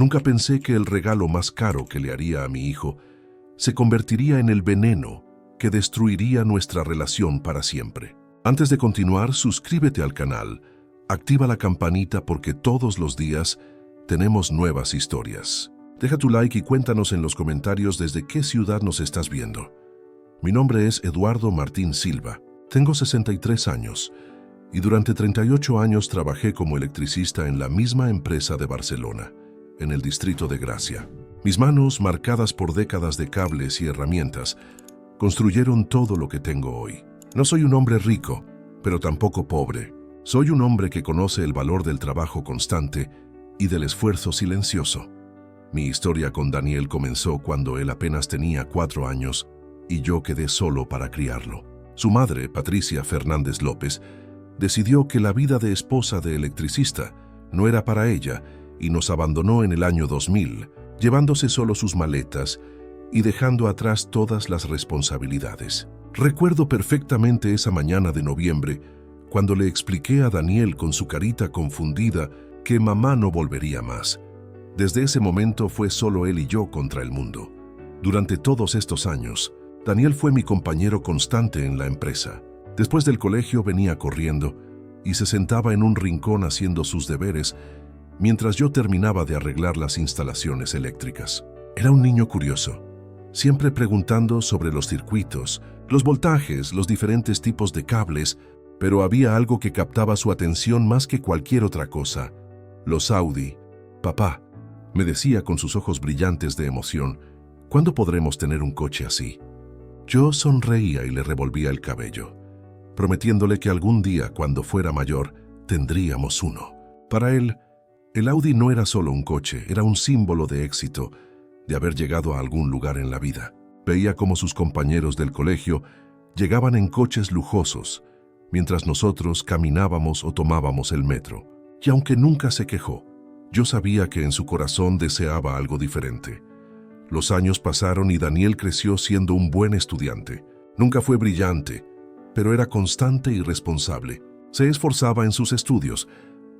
Nunca pensé que el regalo más caro que le haría a mi hijo se convertiría en el veneno que destruiría nuestra relación para siempre. Antes de continuar, suscríbete al canal, activa la campanita porque todos los días tenemos nuevas historias. Deja tu like y cuéntanos en los comentarios desde qué ciudad nos estás viendo. Mi nombre es Eduardo Martín Silva, tengo 63 años y durante 38 años trabajé como electricista en la misma empresa de Barcelona, en el distrito de Gracia. Mis manos, marcadas por décadas de cables y herramientas, construyeron todo lo que tengo hoy. No soy un hombre rico, pero tampoco pobre. Soy un hombre que conoce el valor del trabajo constante y del esfuerzo silencioso. Mi historia con Daniel comenzó cuando él apenas tenía 4 años y yo quedé solo para criarlo. Su madre, Patricia Fernández López, decidió que la vida de esposa de electricista no era para ella y nos abandonó en el año 2000, llevándose solo sus maletas y dejando atrás todas las responsabilidades. Recuerdo perfectamente esa mañana de noviembre, cuando le expliqué a Daniel con su carita confundida que mamá no volvería más. Desde ese momento fue solo él y yo contra el mundo. Durante todos estos años, Daniel fue mi compañero constante en la empresa. Después del colegio venía corriendo y se sentaba en un rincón haciendo sus deberes mientras yo terminaba de arreglar las instalaciones eléctricas. Era un niño curioso, siempre preguntando sobre los circuitos, los voltajes, los diferentes tipos de cables, pero había algo que captaba su atención más que cualquier otra cosa: los Audi. Papá, me decía con sus ojos brillantes de emoción, ¿cuándo podremos tener un coche así? Yo sonreía y le revolvía el cabello, prometiéndole que algún día, cuando fuera mayor, tendríamos uno. Para él, el Audi no era solo un coche, era un símbolo de éxito, de haber llegado a algún lugar en la vida. Veía cómo sus compañeros del colegio llegaban en coches lujosos, mientras nosotros caminábamos o tomábamos el metro. Y aunque nunca se quejó, yo sabía que en su corazón deseaba algo diferente. Los años pasaron y Daniel creció siendo un buen estudiante. Nunca fue brillante, pero era constante y responsable. Se esforzaba en sus estudios,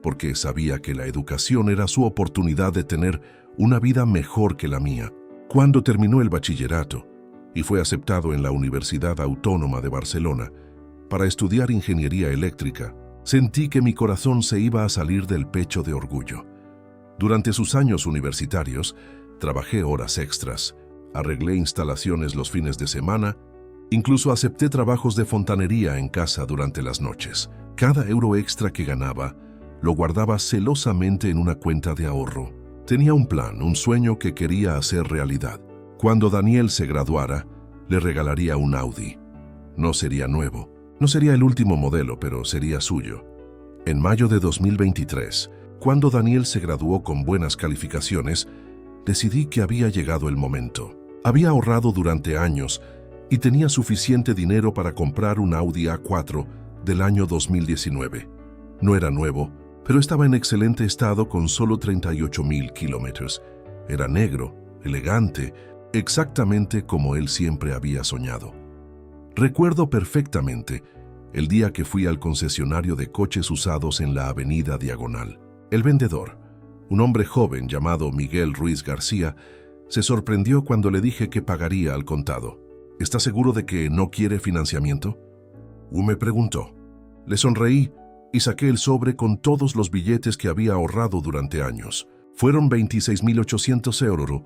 porque sabía que la educación era su oportunidad de tener una vida mejor que la mía. Cuando terminó el bachillerato y fue aceptado en la Universidad Autónoma de Barcelona para estudiar ingeniería eléctrica, sentí que mi corazón se iba a salir del pecho de orgullo. Durante sus años universitarios, trabajé horas extras, arreglé instalaciones los fines de semana, incluso acepté trabajos de fontanería en casa durante las noches. Cada euro extra que ganaba, lo guardaba celosamente en una cuenta de ahorro. Tenía un plan, un sueño que quería hacer realidad. Cuando Daniel se graduara, le regalaría un Audi. No sería nuevo, no sería el último modelo, pero sería suyo. En mayo de 2023, cuando Daniel se graduó con buenas calificaciones, decidí que había llegado el momento. Había ahorrado durante años y tenía suficiente dinero para comprar un Audi A4 del año 2019. No era nuevo, pero estaba en excelente estado con solo 38,000 kilómetros. Era negro, elegante, exactamente como él siempre había soñado. Recuerdo perfectamente el día que fui al concesionario de coches usados en la avenida Diagonal. El vendedor, un hombre joven llamado Miguel Ruiz García, se sorprendió cuando le dije que pagaría al contado. ¿Está seguro de que no quiere financiamiento?, me preguntó. Le sonreí y saqué el sobre con todos los billetes que había ahorrado durante años. Fueron 26.800 euros,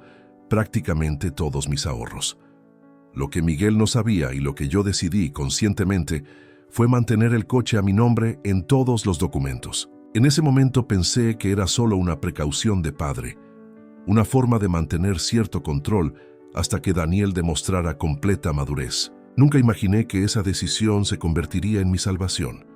prácticamente todos mis ahorros. Lo que Miguel no sabía y lo que yo decidí conscientemente fue mantener el coche a mi nombre en todos los documentos. En ese momento pensé que era solo una precaución de padre, una forma de mantener cierto control hasta que Daniel demostrara completa madurez. Nunca imaginé que esa decisión se convertiría en mi salvación.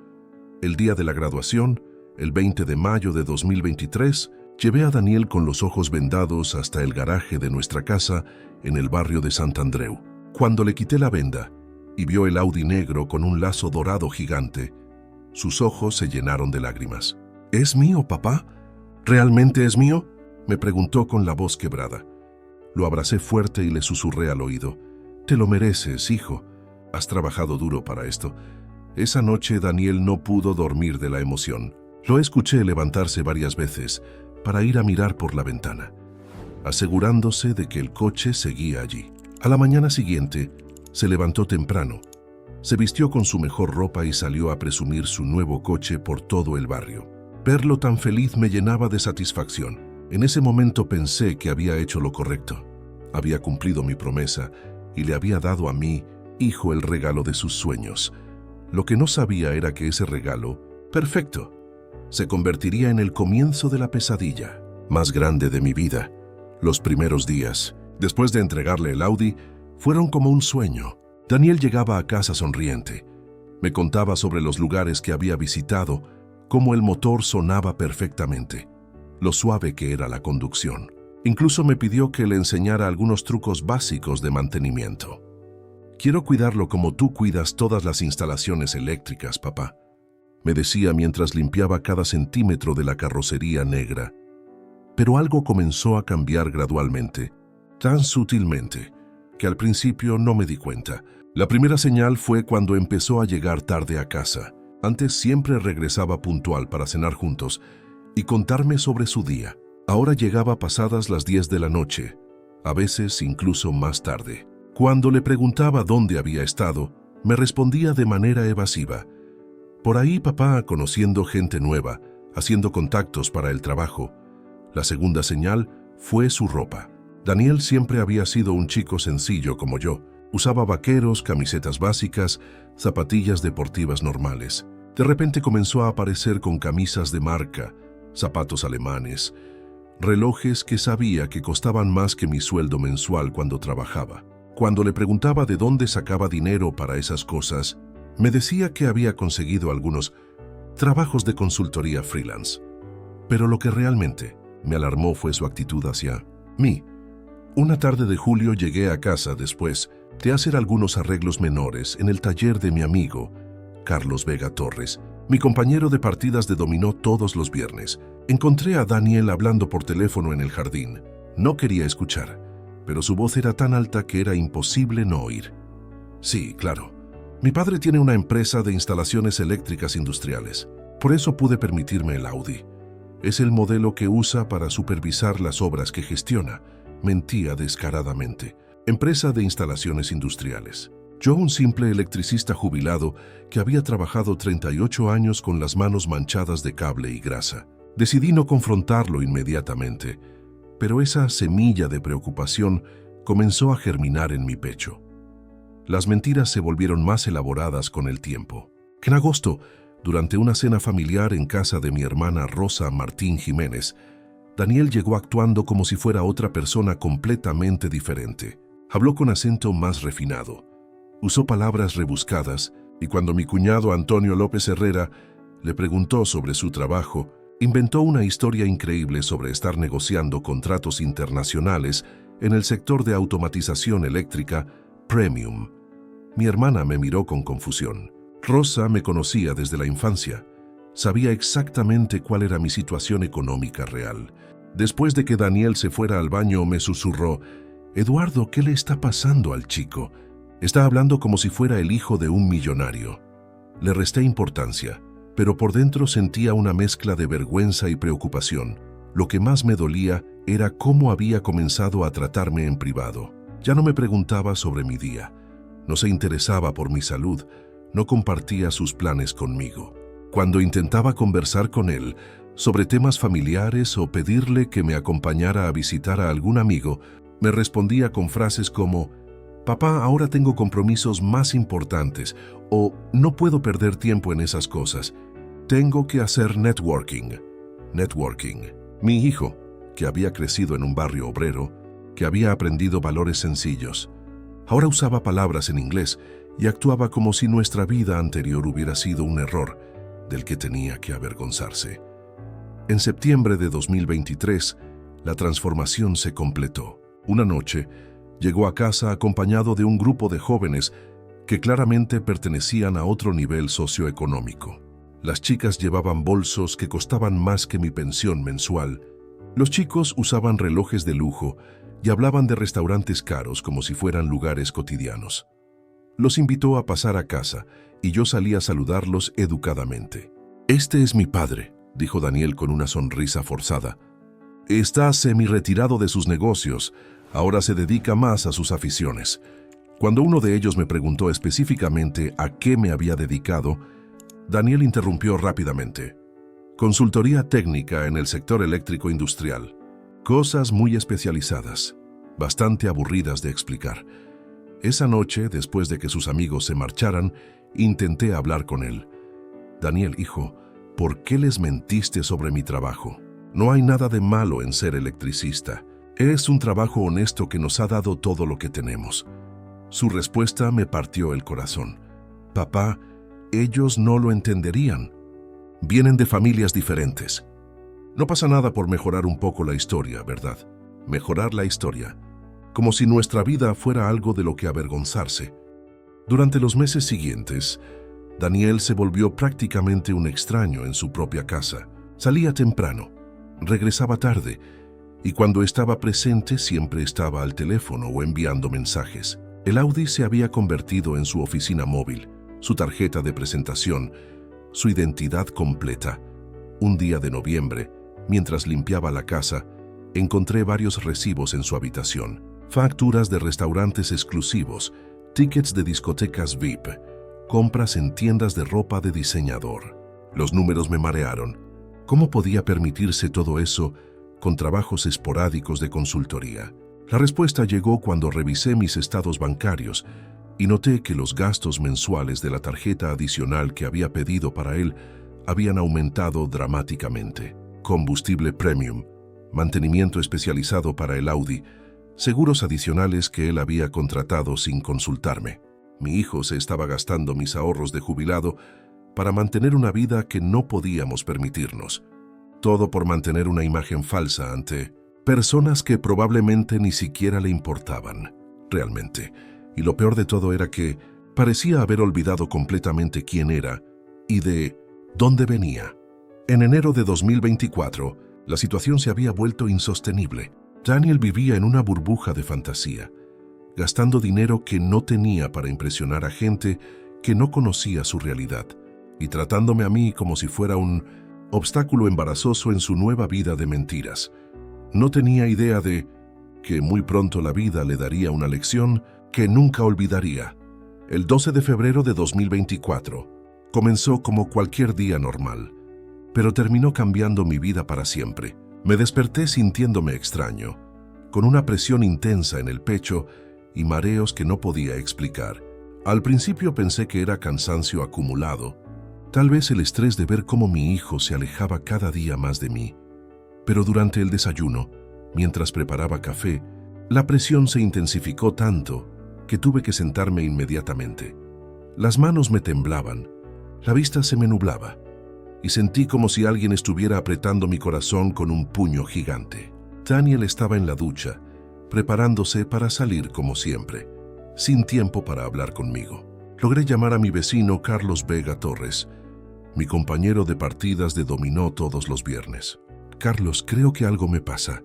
El día de la graduación, el 20 de mayo de 2023, llevé a Daniel con los ojos vendados hasta el garaje de nuestra casa en el barrio de Sant Andreu. Cuando le quité la venda y vio el Audi negro con un lazo dorado gigante, sus ojos se llenaron de lágrimas. ¿Es mío, papá? ¿Realmente es mío?, me preguntó con la voz quebrada. Lo abracé fuerte y le susurré al oído. Te lo mereces, hijo. Has trabajado duro para esto. Esa noche Daniel no pudo dormir de la emoción. Lo escuché levantarse varias veces para ir a mirar por la ventana. asegurándose de que el coche seguía allí. A la mañana siguiente, se levantó temprano, se vistió con su mejor ropa y salió a presumir su nuevo coche por todo el barrio. Verlo tan feliz me llenaba de satisfacción. En ese momento pensé que había hecho lo correcto. Había cumplido mi promesa y le había dado a mi hijo el regalo de sus sueños. Lo que no sabía era que ese regalo, perfecto, se convertiría en el comienzo de la pesadilla más grande de mi vida. Los primeros días, después de entregarle el Audi, fueron como un sueño. Daniel llegaba a casa sonriente. Me contaba sobre los lugares que había visitado, cómo el motor sonaba perfectamente, lo suave que era la conducción. Incluso me pidió que le enseñara algunos trucos básicos de mantenimiento. «Quiero cuidarlo como tú cuidas todas las instalaciones eléctricas, papá», me decía mientras limpiaba cada centímetro de la carrocería negra. Pero algo comenzó a cambiar gradualmente, tan sutilmente, que al principio no me di cuenta. La primera señal fue cuando empezó a llegar tarde a casa. Antes siempre regresaba puntual para cenar juntos y contarme sobre su día. Ahora llegaba pasadas las 10 de la noche, a veces incluso más tarde. Cuando le preguntaba dónde había estado, me respondía de manera evasiva. «Por ahí, papá, conociendo gente nueva, haciendo contactos para el trabajo». La segunda señal fue su ropa. Daniel siempre había sido un chico sencillo como yo. Usaba vaqueros, camisetas básicas, zapatillas deportivas normales. De repente comenzó a aparecer con camisas de marca, zapatos alemanes, relojes que sabía que costaban más que mi sueldo mensual cuando trabajaba. Cuando le preguntaba de dónde sacaba dinero para esas cosas, me decía que había conseguido algunos trabajos de consultoría freelance. Pero lo que realmente me alarmó fue su actitud hacia mí. Una tarde de julio llegué a casa después de hacer algunos arreglos menores en el taller de mi amigo, Carlos Vega Torres, mi compañero de partidas de dominó todos los viernes. Encontré a Daniel hablando por teléfono en el jardín. No quería escuchar, pero su voz era tan alta que era imposible no oír. «Sí, claro. Mi padre tiene una empresa de instalaciones eléctricas industriales. Por eso pude permitirme el Audi. Es el modelo que usa para supervisar las obras que gestiona», mentía descaradamente. «Empresa de instalaciones industriales». Yo, un simple electricista jubilado que había trabajado 38 años con las manos manchadas de cable y grasa. Decidí no confrontarlo inmediatamente, pero esa semilla de preocupación comenzó a germinar en mi pecho. Las mentiras se volvieron más elaboradas con el tiempo. En agosto, durante una cena familiar en casa de mi hermana Rosa Martín Jiménez, Daniel llegó actuando como si fuera otra persona completamente diferente. Habló con acento más refinado. Usó palabras rebuscadas y cuando mi cuñado Antonio López Herrera le preguntó sobre su trabajo, inventó una historia increíble sobre estar negociando contratos internacionales en el sector de automatización eléctrica Premium. Mi hermana me miró con confusión. Rosa me conocía desde la infancia. Sabía exactamente cuál era mi situación económica real. Después de que Daniel se fuera al baño, me susurró: «Eduardo, ¿qué le está pasando al chico? Está hablando como si fuera el hijo de un millonario». Le resté importancia, pero por dentro sentía una mezcla de vergüenza y preocupación. Lo que más me dolía era cómo había comenzado a tratarme en privado. Ya no me preguntaba sobre mi día, no se interesaba por mi salud, no compartía sus planes conmigo. Cuando intentaba conversar con él sobre temas familiares o pedirle que me acompañara a visitar a algún amigo, me respondía con frases como: «Papá, ahora tengo compromisos más importantes», o «No puedo perder tiempo en esas cosas. Tengo que hacer networking». Networking. Mi hijo, que había crecido en un barrio obrero, que había aprendido valores sencillos, ahora usaba palabras en inglés y actuaba como si nuestra vida anterior hubiera sido un error del que tenía que avergonzarse. En septiembre de 2023, la transformación se completó. Una noche, llegó a casa acompañado de un grupo de jóvenes que claramente pertenecían a otro nivel socioeconómico. Las chicas llevaban bolsos que costaban más que mi pensión mensual. Los chicos usaban relojes de lujo y hablaban de restaurantes caros como si fueran lugares cotidianos. Los invitó a pasar a casa y yo salí a saludarlos educadamente. «Este es mi padre», dijo Daniel con una sonrisa forzada. Está semi-retirado de sus negocios, ahora se dedica más a sus aficiones. Cuando uno de ellos me preguntó específicamente a qué me había dedicado, Daniel interrumpió rápidamente. Consultoría técnica en el sector eléctrico industrial. Cosas muy especializadas, bastante aburridas de explicar. Esa noche, después de que sus amigos se marcharan, intenté hablar con él. Daniel, hijo, ¿por qué les mentiste sobre mi trabajo? No hay nada de malo en ser electricista. Es un trabajo honesto que nos ha dado todo lo que tenemos. Su respuesta me partió el corazón. Papá, ellos no lo entenderían. Vienen de familias diferentes. No pasa nada por mejorar un poco la historia, ¿verdad? Mejorar la historia. Como si nuestra vida fuera algo de lo que avergonzarse. Durante los meses siguientes, Daniel se volvió prácticamente un extraño en su propia casa. Salía temprano, regresaba tarde, y cuando estaba presente siempre estaba al teléfono o enviando mensajes. El Audi se había convertido en su oficina móvil, su tarjeta de presentación, su identidad completa. Un día de noviembre, mientras limpiaba la casa, encontré varios recibos en su habitación. Facturas de restaurantes exclusivos, tickets de discotecas VIP, compras en tiendas de ropa de diseñador. Los números me marearon. ¿Cómo podía permitirse todo eso con trabajos esporádicos de consultoría? La respuesta llegó cuando revisé mis estados bancarios y noté que los gastos mensuales de la tarjeta adicional que había pedido para él habían aumentado dramáticamente. Combustible premium, mantenimiento especializado para el Audi, seguros adicionales que él había contratado sin consultarme. Mi hijo se estaba gastando mis ahorros de jubilado para mantener una vida que no podíamos permitirnos. Todo por mantener una imagen falsa ante personas que probablemente ni siquiera le importaban, realmente. Y lo peor de todo era que parecía haber olvidado completamente quién era y de dónde venía. En enero de 2024, la situación se había vuelto insostenible. Daniel vivía en una burbuja de fantasía, gastando dinero que no tenía para impresionar a gente que no conocía su realidad, y tratándome a mí como si fuera un obstáculo embarazoso en su nueva vida de mentiras. No tenía idea de que muy pronto la vida le daría una lección que nunca olvidaría. El 12 de febrero de 2024 comenzó como cualquier día normal, pero terminó cambiando mi vida para siempre. Me desperté sintiéndome extraño, con una presión intensa en el pecho y mareos que no podía explicar. Al principio pensé que era cansancio acumulado, tal vez el estrés de ver cómo mi hijo se alejaba cada día más de mí. Pero durante el desayuno, mientras preparaba café, la presión se intensificó tanto que tuve que sentarme inmediatamente. Las manos me temblaban, la vista se me nublaba, y sentí como si alguien estuviera apretando mi corazón con un puño gigante. Daniel estaba en la ducha, preparándose para salir como siempre, sin tiempo para hablar conmigo. Logré llamar a mi vecino Carlos Vega Torres, mi compañero de partidas de dominó todos los viernes. Carlos, creo que algo me pasa.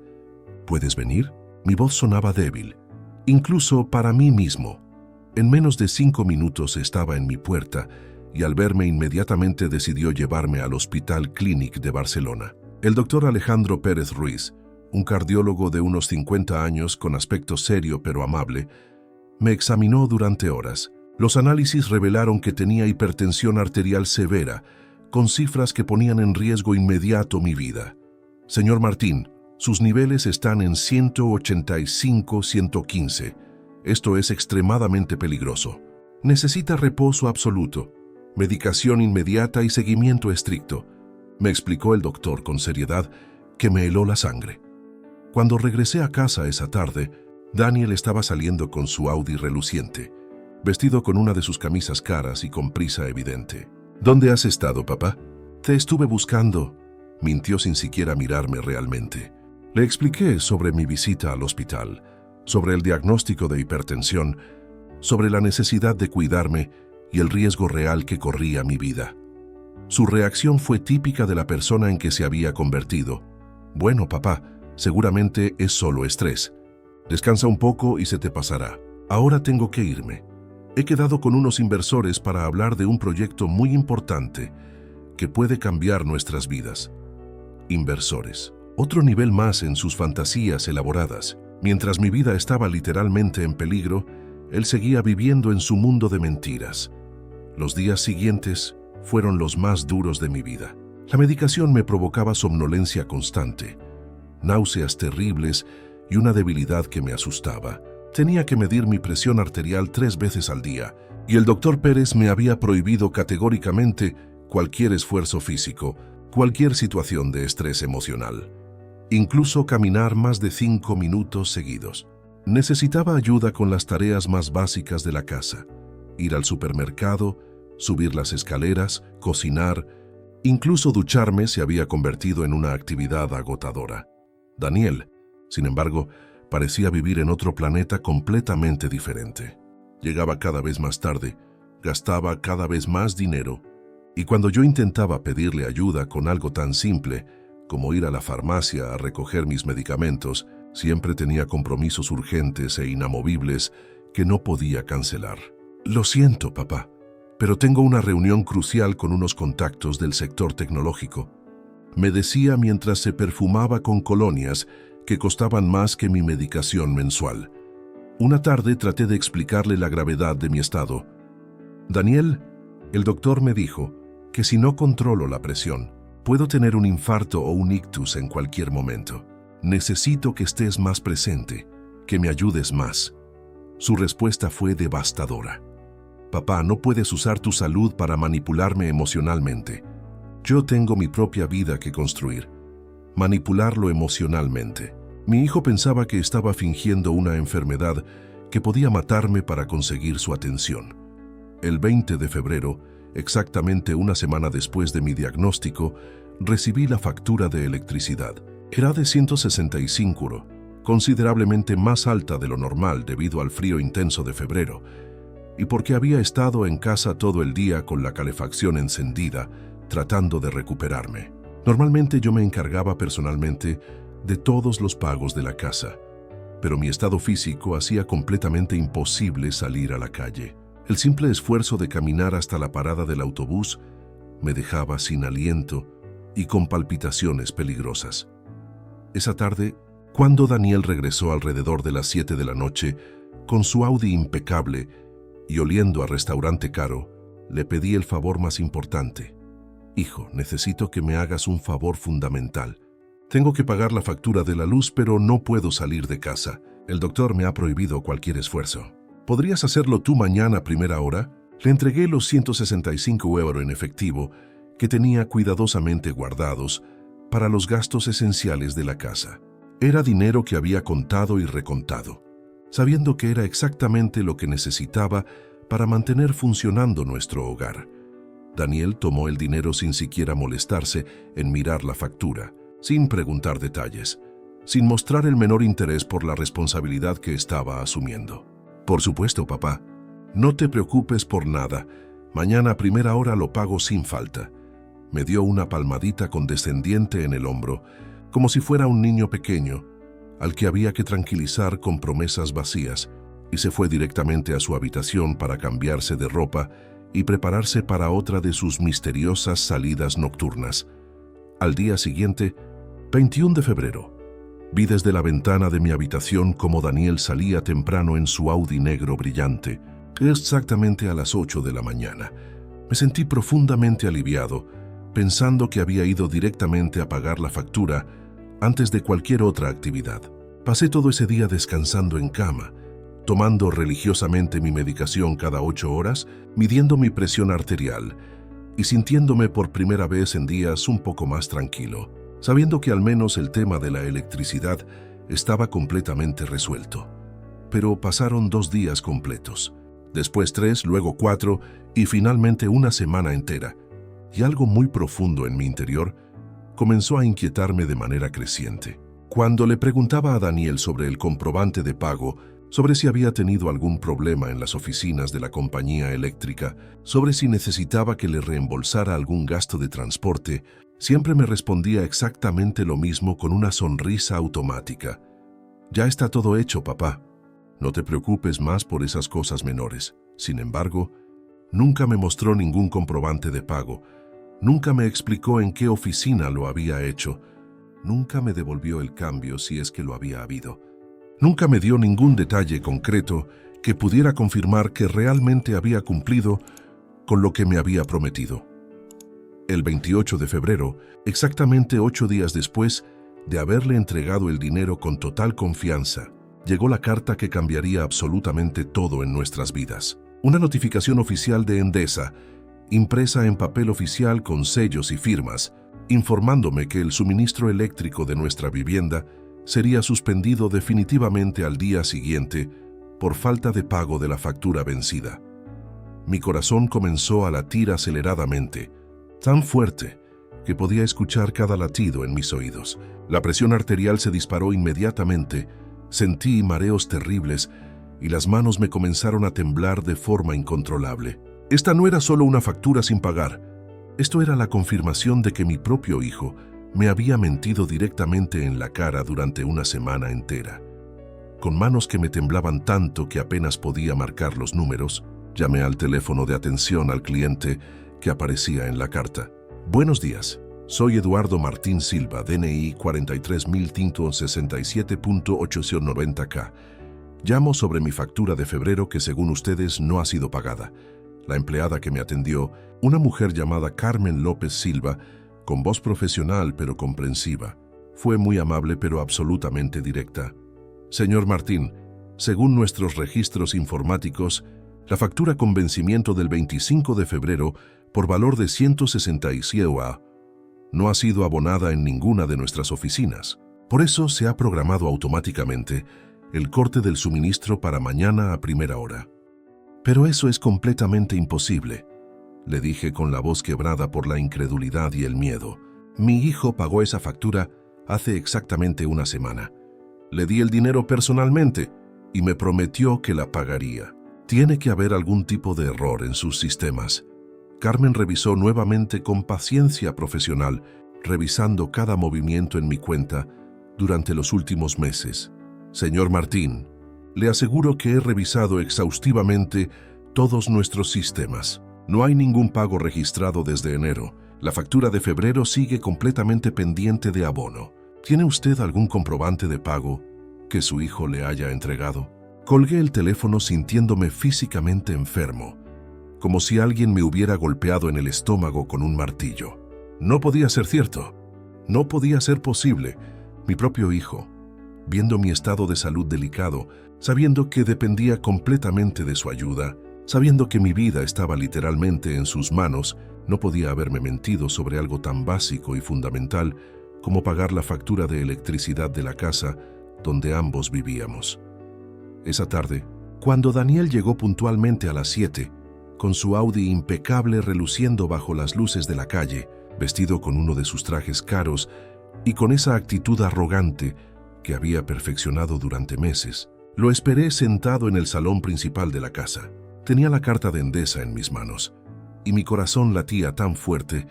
¿Puedes venir? Mi voz sonaba débil, incluso para mí mismo. En menos de 5 minutos estaba en mi puerta y al verme inmediatamente decidió llevarme al Hospital Clínic de Barcelona. El doctor Alejandro Pérez Ruiz, un cardiólogo de unos 50 años con aspecto serio pero amable, me examinó durante horas. Los análisis revelaron que tenía hipertensión arterial severa, con cifras que ponían en riesgo inmediato mi vida. Señor Martín, sus niveles están en 185-115. Esto es extremadamente peligroso. Necesita reposo absoluto, medicación inmediata y seguimiento estricto, me explicó el doctor con seriedad que me heló la sangre. Cuando regresé a casa esa tarde, Daniel estaba saliendo con su Audi reluciente, vestido con una de sus camisas caras y con prisa evidente. ¿Dónde has estado, papá? Te estuve buscando, mintió sin siquiera mirarme realmente. Le expliqué sobre mi visita al hospital, sobre el diagnóstico de hipertensión, sobre la necesidad de cuidarme y el riesgo real que corría mi vida. Su reacción fue típica de la persona en que se había convertido. Bueno, papá, seguramente es solo estrés. Descansa un poco y se te pasará. Ahora tengo que irme. He quedado con unos inversores para hablar de un proyecto muy importante que puede cambiar nuestras vidas. Inversores. otro nivel más en sus fantasías elaboradas. Mientras mi vida estaba literalmente en peligro, él seguía viviendo en su mundo de mentiras. Los días siguientes fueron los más duros de mi vida. La medicación me provocaba somnolencia constante, náuseas terribles y una debilidad que me asustaba. Tenía que medir mi presión arterial 3 veces al día, y el doctor Pérez me había prohibido categóricamente cualquier esfuerzo físico, cualquier situación de estrés emocional, incluso caminar más de 5 minutos seguidos. Necesitaba ayuda con las tareas más básicas de la casa: ir al supermercado, subir las escaleras, cocinar, incluso ducharme se había convertido en una actividad agotadora. Daniel, sin embargo, parecía vivir en otro planeta completamente diferente. Llegaba cada vez más tarde, gastaba cada vez más dinero, y cuando yo intentaba pedirle ayuda con algo tan simple como ir a la farmacia a recoger mis medicamentos, siempre tenía compromisos urgentes e inamovibles que no podía cancelar. Lo siento, papá, pero tengo una reunión crucial con unos contactos del sector tecnológico, me decía mientras se perfumaba con colonias que costaban más que mi medicación mensual. Una tarde traté de explicarle la gravedad de mi estado. Daniel, el doctor me dijo que si no controlo la presión, puedo tener un infarto o un ictus en cualquier momento. Necesito que estés más presente, que me ayudes más. Su respuesta fue devastadora. Papá, no puedes usar tu salud para manipularme emocionalmente. Yo tengo mi propia vida que construir. Manipularlo emocionalmente. Mi hijo pensaba que estaba fingiendo una enfermedad que podía matarme para conseguir su atención. El 20 de febrero, exactamente una semana después de mi diagnóstico, recibí la factura de electricidad. Era de 165 €, considerablemente más alta de lo normal debido al frío intenso de febrero, y porque había estado en casa todo el día con la calefacción encendida, tratando de recuperarme. Normalmente yo me encargaba personalmente de todos los pagos de la casa, pero mi estado físico hacía completamente imposible salir a la calle. El simple esfuerzo de caminar hasta la parada del autobús me dejaba sin aliento y con palpitaciones peligrosas. Esa tarde, cuando Daniel regresó alrededor de las 7 de la noche, con su Audi impecable y oliendo a restaurante caro, le pedí el favor más importante. Hijo, necesito que me hagas un favor fundamental. Tengo que pagar la factura de la luz, pero no puedo salir de casa. El doctor me ha prohibido cualquier esfuerzo. ¿Podrías hacerlo tú mañana a primera hora? Le entregué los 165 € en efectivo que tenía cuidadosamente guardados para los gastos esenciales de la casa. Era dinero que había contado y recontado, sabiendo que era exactamente lo que necesitaba para mantener funcionando nuestro hogar. Daniel tomó el dinero sin siquiera molestarse en mirar la factura, sin preguntar detalles, sin mostrar el menor interés por la responsabilidad que estaba asumiendo. Por supuesto, papá, no te preocupes por nada. Mañana a primera hora lo pago sin falta. Me dio una palmadita condescendiente en el hombro, como si fuera un niño pequeño, al que había que tranquilizar con promesas vacías, y se fue directamente a su habitación para cambiarse de ropa y prepararse para otra de sus misteriosas salidas nocturnas. Al día siguiente, 21 de febrero, vi desde la ventana de mi habitación cómo Daniel salía temprano en su Audi negro brillante, exactamente a las 8 de la mañana. Me sentí profundamente aliviado, pensando que había ido directamente a pagar la factura antes de cualquier otra actividad. Pasé todo ese día descansando en cama, tomando religiosamente mi medicación cada 8 horas, midiendo mi presión arterial y sintiéndome por primera vez en días un poco más tranquilo, sabiendo que al menos el tema de la electricidad estaba completamente resuelto. Pero pasaron 2 días completos, después 3, luego 4 y finalmente una semana entera, y algo muy profundo en mi interior comenzó a inquietarme de manera creciente. Cuando le preguntaba a Daniel sobre el comprobante de pago, sobre si había tenido algún problema en las oficinas de la compañía eléctrica, sobre si necesitaba que le reembolsara algún gasto de transporte, siempre me respondía exactamente lo mismo con una sonrisa automática. Ya está todo hecho, papá. No te preocupes más por esas cosas menores. Sin embargo, nunca me mostró ningún comprobante de pago. Nunca me explicó en qué oficina lo había hecho. nunca me devolvió el cambio si es que lo había habido. Nunca me dio ningún detalle concreto que pudiera confirmar que realmente había cumplido con lo que me había prometido. El 28 de febrero, exactamente 8 días después de haberle entregado el dinero con total confianza, llegó la carta que cambiaría absolutamente todo en nuestras vidas. Una notificación oficial de Endesa, impresa en papel oficial con sellos y firmas, informándome que el suministro eléctrico de nuestra vivienda sería suspendido definitivamente al día siguiente por falta de pago de la factura vencida. Mi corazón comenzó a latir aceleradamente, tan fuerte que podía escuchar cada latido en mis oídos. La presión arterial se disparó inmediatamente, sentí mareos terribles y las manos me comenzaron a temblar de forma incontrolable. Esta no era solo una factura sin pagar. Esto era la confirmación de que mi propio hijo me había mentido directamente en la cara durante una semana entera. Con manos que me temblaban tanto que apenas podía marcar los números, llamé al teléfono de atención al cliente que aparecía en la carta. Buenos días, soy Eduardo Martín Silva, DNI 43.167.890K. Llamo sobre mi factura de febrero que según ustedes no ha sido pagada. La empleada que me atendió, una mujer llamada Carmen López Silva, con voz profesional pero comprensiva, fue muy amable pero absolutamente directa. Señor Martín, según nuestros registros informáticos, la factura con vencimiento del 25 de febrero por valor de 167 UA no ha sido abonada en ninguna de nuestras oficinas. Por eso se ha programado automáticamente el corte del suministro para mañana a primera hora. Pero eso es completamente imposible, le dije con la voz quebrada por la incredulidad y el miedo. Mi hijo pagó esa factura hace exactamente una semana. Le di el dinero personalmente y me prometió que la pagaría. Tiene que haber algún tipo de error en sus sistemas. Carmen revisó nuevamente con paciencia profesional, revisando cada movimiento en mi cuenta durante los últimos meses. Señor Martín, le aseguro que he revisado exhaustivamente todos nuestros sistemas. No hay ningún pago registrado desde enero. La factura de febrero sigue completamente pendiente de abono. ¿Tiene usted algún comprobante de pago que su hijo le haya entregado? Colgué el teléfono sintiéndome físicamente enfermo, como si alguien me hubiera golpeado en el estómago con un martillo. No podía ser cierto. No podía ser posible. Mi propio hijo, viendo mi estado de salud delicado, sabiendo que dependía completamente de su ayuda, sabiendo que mi vida estaba literalmente en sus manos, no podía haberme mentido sobre algo tan básico y fundamental como pagar la factura de electricidad de la casa donde ambos vivíamos. Esa tarde, cuando Daniel llegó puntualmente a las 7, con su Audi impecable reluciendo bajo las luces de la calle, vestido con uno de sus trajes caros y con esa actitud arrogante que había perfeccionado durante meses, lo esperé sentado en el salón principal de la casa. Tenía la carta de Endesa en mis manos, y mi corazón latía tan fuerte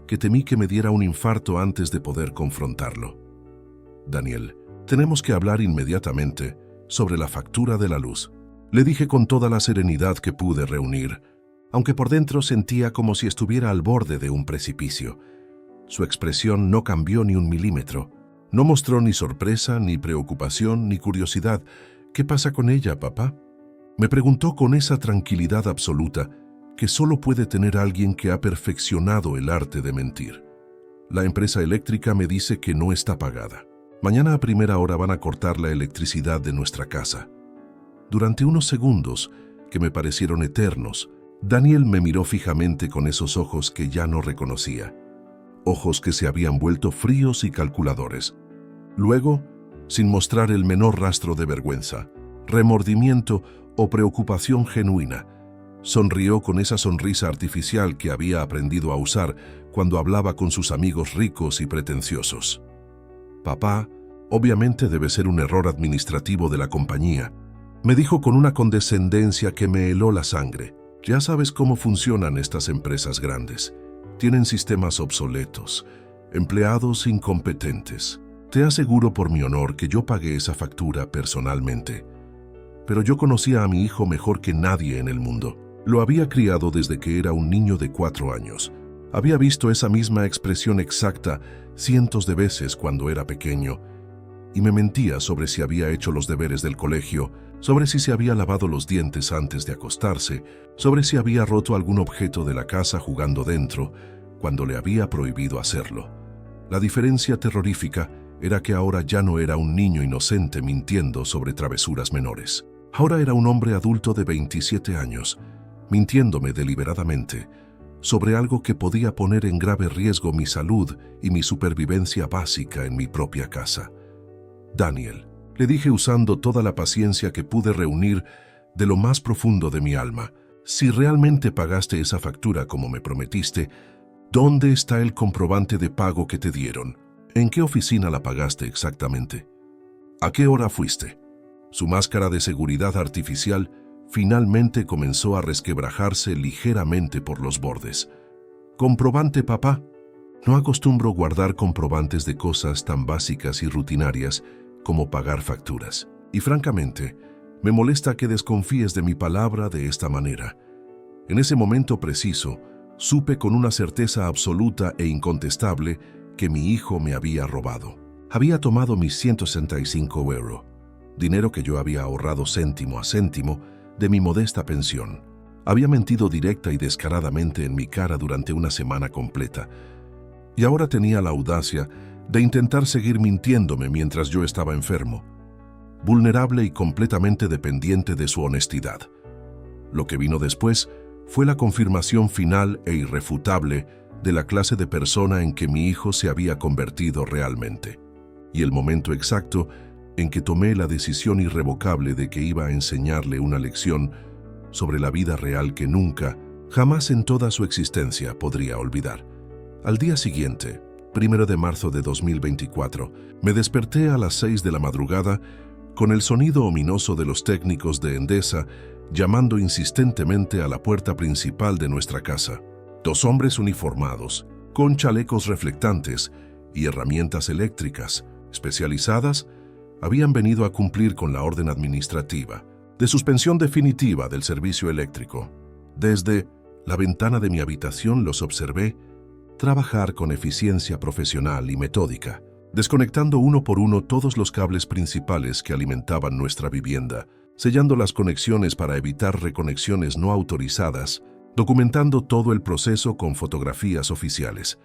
que temí que me diera un infarto antes de poder confrontarlo. Daniel, tenemos que hablar inmediatamente sobre la factura de la luz. Le dije con toda la serenidad que pude reunir, aunque por dentro sentía como si estuviera al borde de un precipicio. Su expresión no cambió ni un milímetro. No mostró ni sorpresa, ni preocupación, ni curiosidad. ¿Qué pasa con ella, papá? Me preguntó con esa tranquilidad absoluta que solo puede tener alguien que ha perfeccionado el arte de mentir. La empresa eléctrica me dice que no está pagada. Mañana a primera hora van a cortar la electricidad de nuestra casa. Durante unos segundos, que me parecieron eternos, Daniel me miró fijamente con esos ojos que ya no reconocía. Ojos que se habían vuelto fríos y calculadores. Luego, sin mostrar el menor rastro de vergüenza, remordimiento o preocupación genuina, sonrió con esa sonrisa artificial que había aprendido a usar cuando hablaba con sus amigos ricos y pretenciosos. Papá, obviamente debe ser un error administrativo de la compañía, me dijo con una condescendencia que me heló la sangre. Ya sabes cómo funcionan estas empresas grandes. Tienen sistemas obsoletos, empleados incompetentes. Te aseguro por mi honor que yo pagué esa factura personalmente. Pero yo conocía a mi hijo mejor que nadie en el mundo. Lo había criado desde que era un niño de 4 años. Había visto esa misma expresión exacta cientos de veces cuando era pequeño, y me mentía sobre si había hecho los deberes del colegio, sobre si se había lavado los dientes antes de acostarse, sobre si había roto algún objeto de la casa jugando dentro, cuando le había prohibido hacerlo. La diferencia terrorífica era que ahora ya no era un niño inocente mintiendo sobre travesuras menores. Ahora era un hombre adulto de 27 años, mintiéndome deliberadamente sobre algo que podía poner en grave riesgo mi salud y mi supervivencia básica en mi propia casa. Daniel, le dije usando toda la paciencia que pude reunir de lo más profundo de mi alma, si realmente pagaste esa factura como me prometiste, ¿dónde está el comprobante de pago que te dieron? ¿En qué oficina la pagaste exactamente? ¿A qué hora fuiste? Su máscara de seguridad artificial finalmente comenzó a resquebrajarse ligeramente por los bordes. ¿Comprobante, papá? No acostumbro guardar comprobantes de cosas tan básicas y rutinarias como pagar facturas. Y francamente, me molesta que desconfíes de mi palabra de esta manera. En ese momento preciso, supe con una certeza absoluta e incontestable que mi hijo me había robado. Había tomado mis 165 euros, dinero que yo había ahorrado céntimo a céntimo de mi modesta pensión. Había mentido directa y descaradamente en mi cara durante una semana completa, y ahora tenía la audacia de intentar seguir mintiéndome mientras yo estaba enfermo, vulnerable y completamente dependiente de su honestidad. Lo que vino después fue la confirmación final e irrefutable de la clase de persona en que mi hijo se había convertido realmente, y el momento exacto en que tomé la decisión irrevocable de que iba a enseñarle una lección sobre la vida real que nunca, jamás en toda su existencia podría olvidar. Al día siguiente, 1 de marzo de 2024, me desperté a las 6 de la madrugada con el sonido ominoso de los técnicos de Endesa llamando insistentemente a la puerta principal de nuestra casa. 2 hombres uniformados, con chalecos reflectantes y herramientas eléctricas especializadas, habían venido a cumplir con la orden administrativa de suspensión definitiva del servicio eléctrico. Desde la ventana de mi habitación los observé trabajar con eficiencia profesional y metódica, desconectando uno por uno todos los cables principales que alimentaban nuestra vivienda, sellando las conexiones para evitar reconexiones no autorizadas, documentando todo el proceso con fotografías oficiales.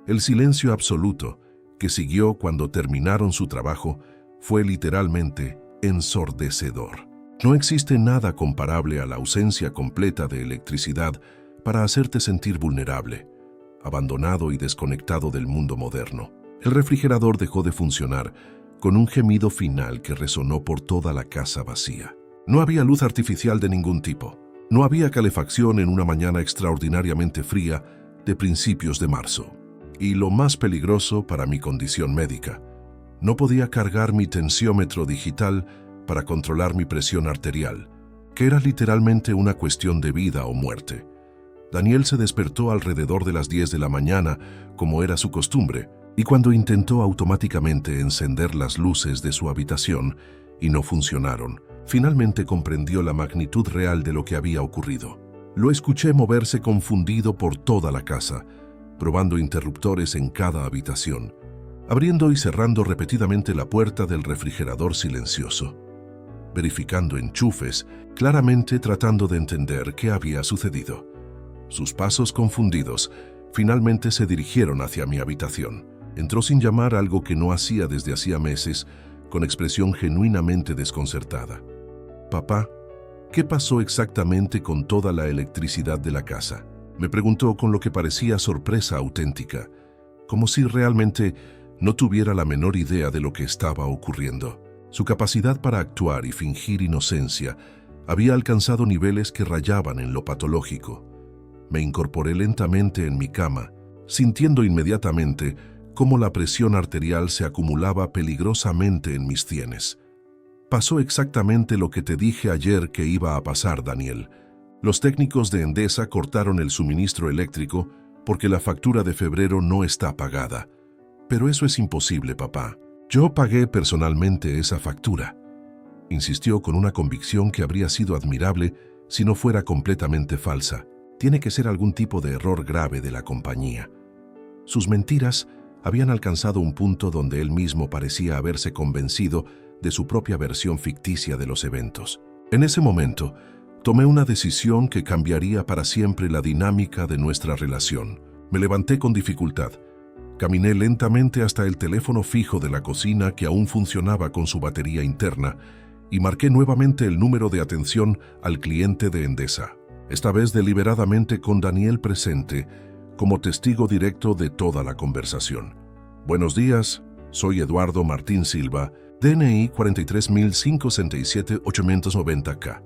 El silencio absoluto que siguió cuando terminaron su trabajo fue literalmente ensordecedor. No existe nada comparable a la ausencia completa de electricidad para hacerte sentir vulnerable, abandonado y desconectado del mundo moderno. El refrigerador dejó de funcionar con un gemido final que resonó por toda la casa vacía. No había luz artificial de ningún tipo. No había calefacción en una mañana extraordinariamente fría de principios de marzo. Y lo más peligroso para mi condición médica, no podía cargar mi tensiómetro digital para controlar mi presión arterial, que era literalmente una cuestión de vida o muerte. Daniel se despertó alrededor de las 10 de la mañana, como era su costumbre, y cuando intentó automáticamente encender las luces de su habitación y no funcionaron, finalmente comprendió la magnitud real de lo que había ocurrido. Lo escuché moverse confundido por toda la casa, probando interruptores en cada habitación, abriendo y cerrando repetidamente la puerta del refrigerador silencioso, verificando enchufes, claramente tratando de entender qué había sucedido. Sus pasos confundidos finalmente se dirigieron hacia mi habitación. Entró sin llamar, algo que no hacía desde hacía meses, con expresión genuinamente desconcertada. «Papá, ¿qué pasó exactamente con toda la electricidad de la casa?», me preguntó con lo que parecía sorpresa auténtica, como si realmente no tuviera la menor idea de lo que estaba ocurriendo. Su capacidad para actuar y fingir inocencia había alcanzado niveles que rayaban en lo patológico. Me incorporé lentamente en mi cama, sintiendo inmediatamente cómo la presión arterial se acumulaba peligrosamente en mis sienes. «Pasó exactamente lo que te dije ayer que iba a pasar, Daniel. Los técnicos de Endesa cortaron el suministro eléctrico porque la factura de febrero no está pagada. Pero eso es imposible, papá. Yo pagué personalmente esa factura», insistió con una convicción que habría sido admirable si no fuera completamente falsa. Tiene que ser algún tipo de error grave de la compañía. Sus mentiras habían alcanzado un punto donde él mismo parecía haberse convencido de su propia versión ficticia de los eventos. En ese momento, tomé una decisión que cambiaría para siempre la dinámica de nuestra relación. Me levanté con dificultad. Caminé lentamente hasta el teléfono fijo de la cocina que aún funcionaba con su batería interna y marqué nuevamente el número de atención al cliente de Endesa, esta vez deliberadamente con Daniel presente como testigo directo de toda la conversación. Buenos días, soy Eduardo Martín Silva, DNI 43.567.890K.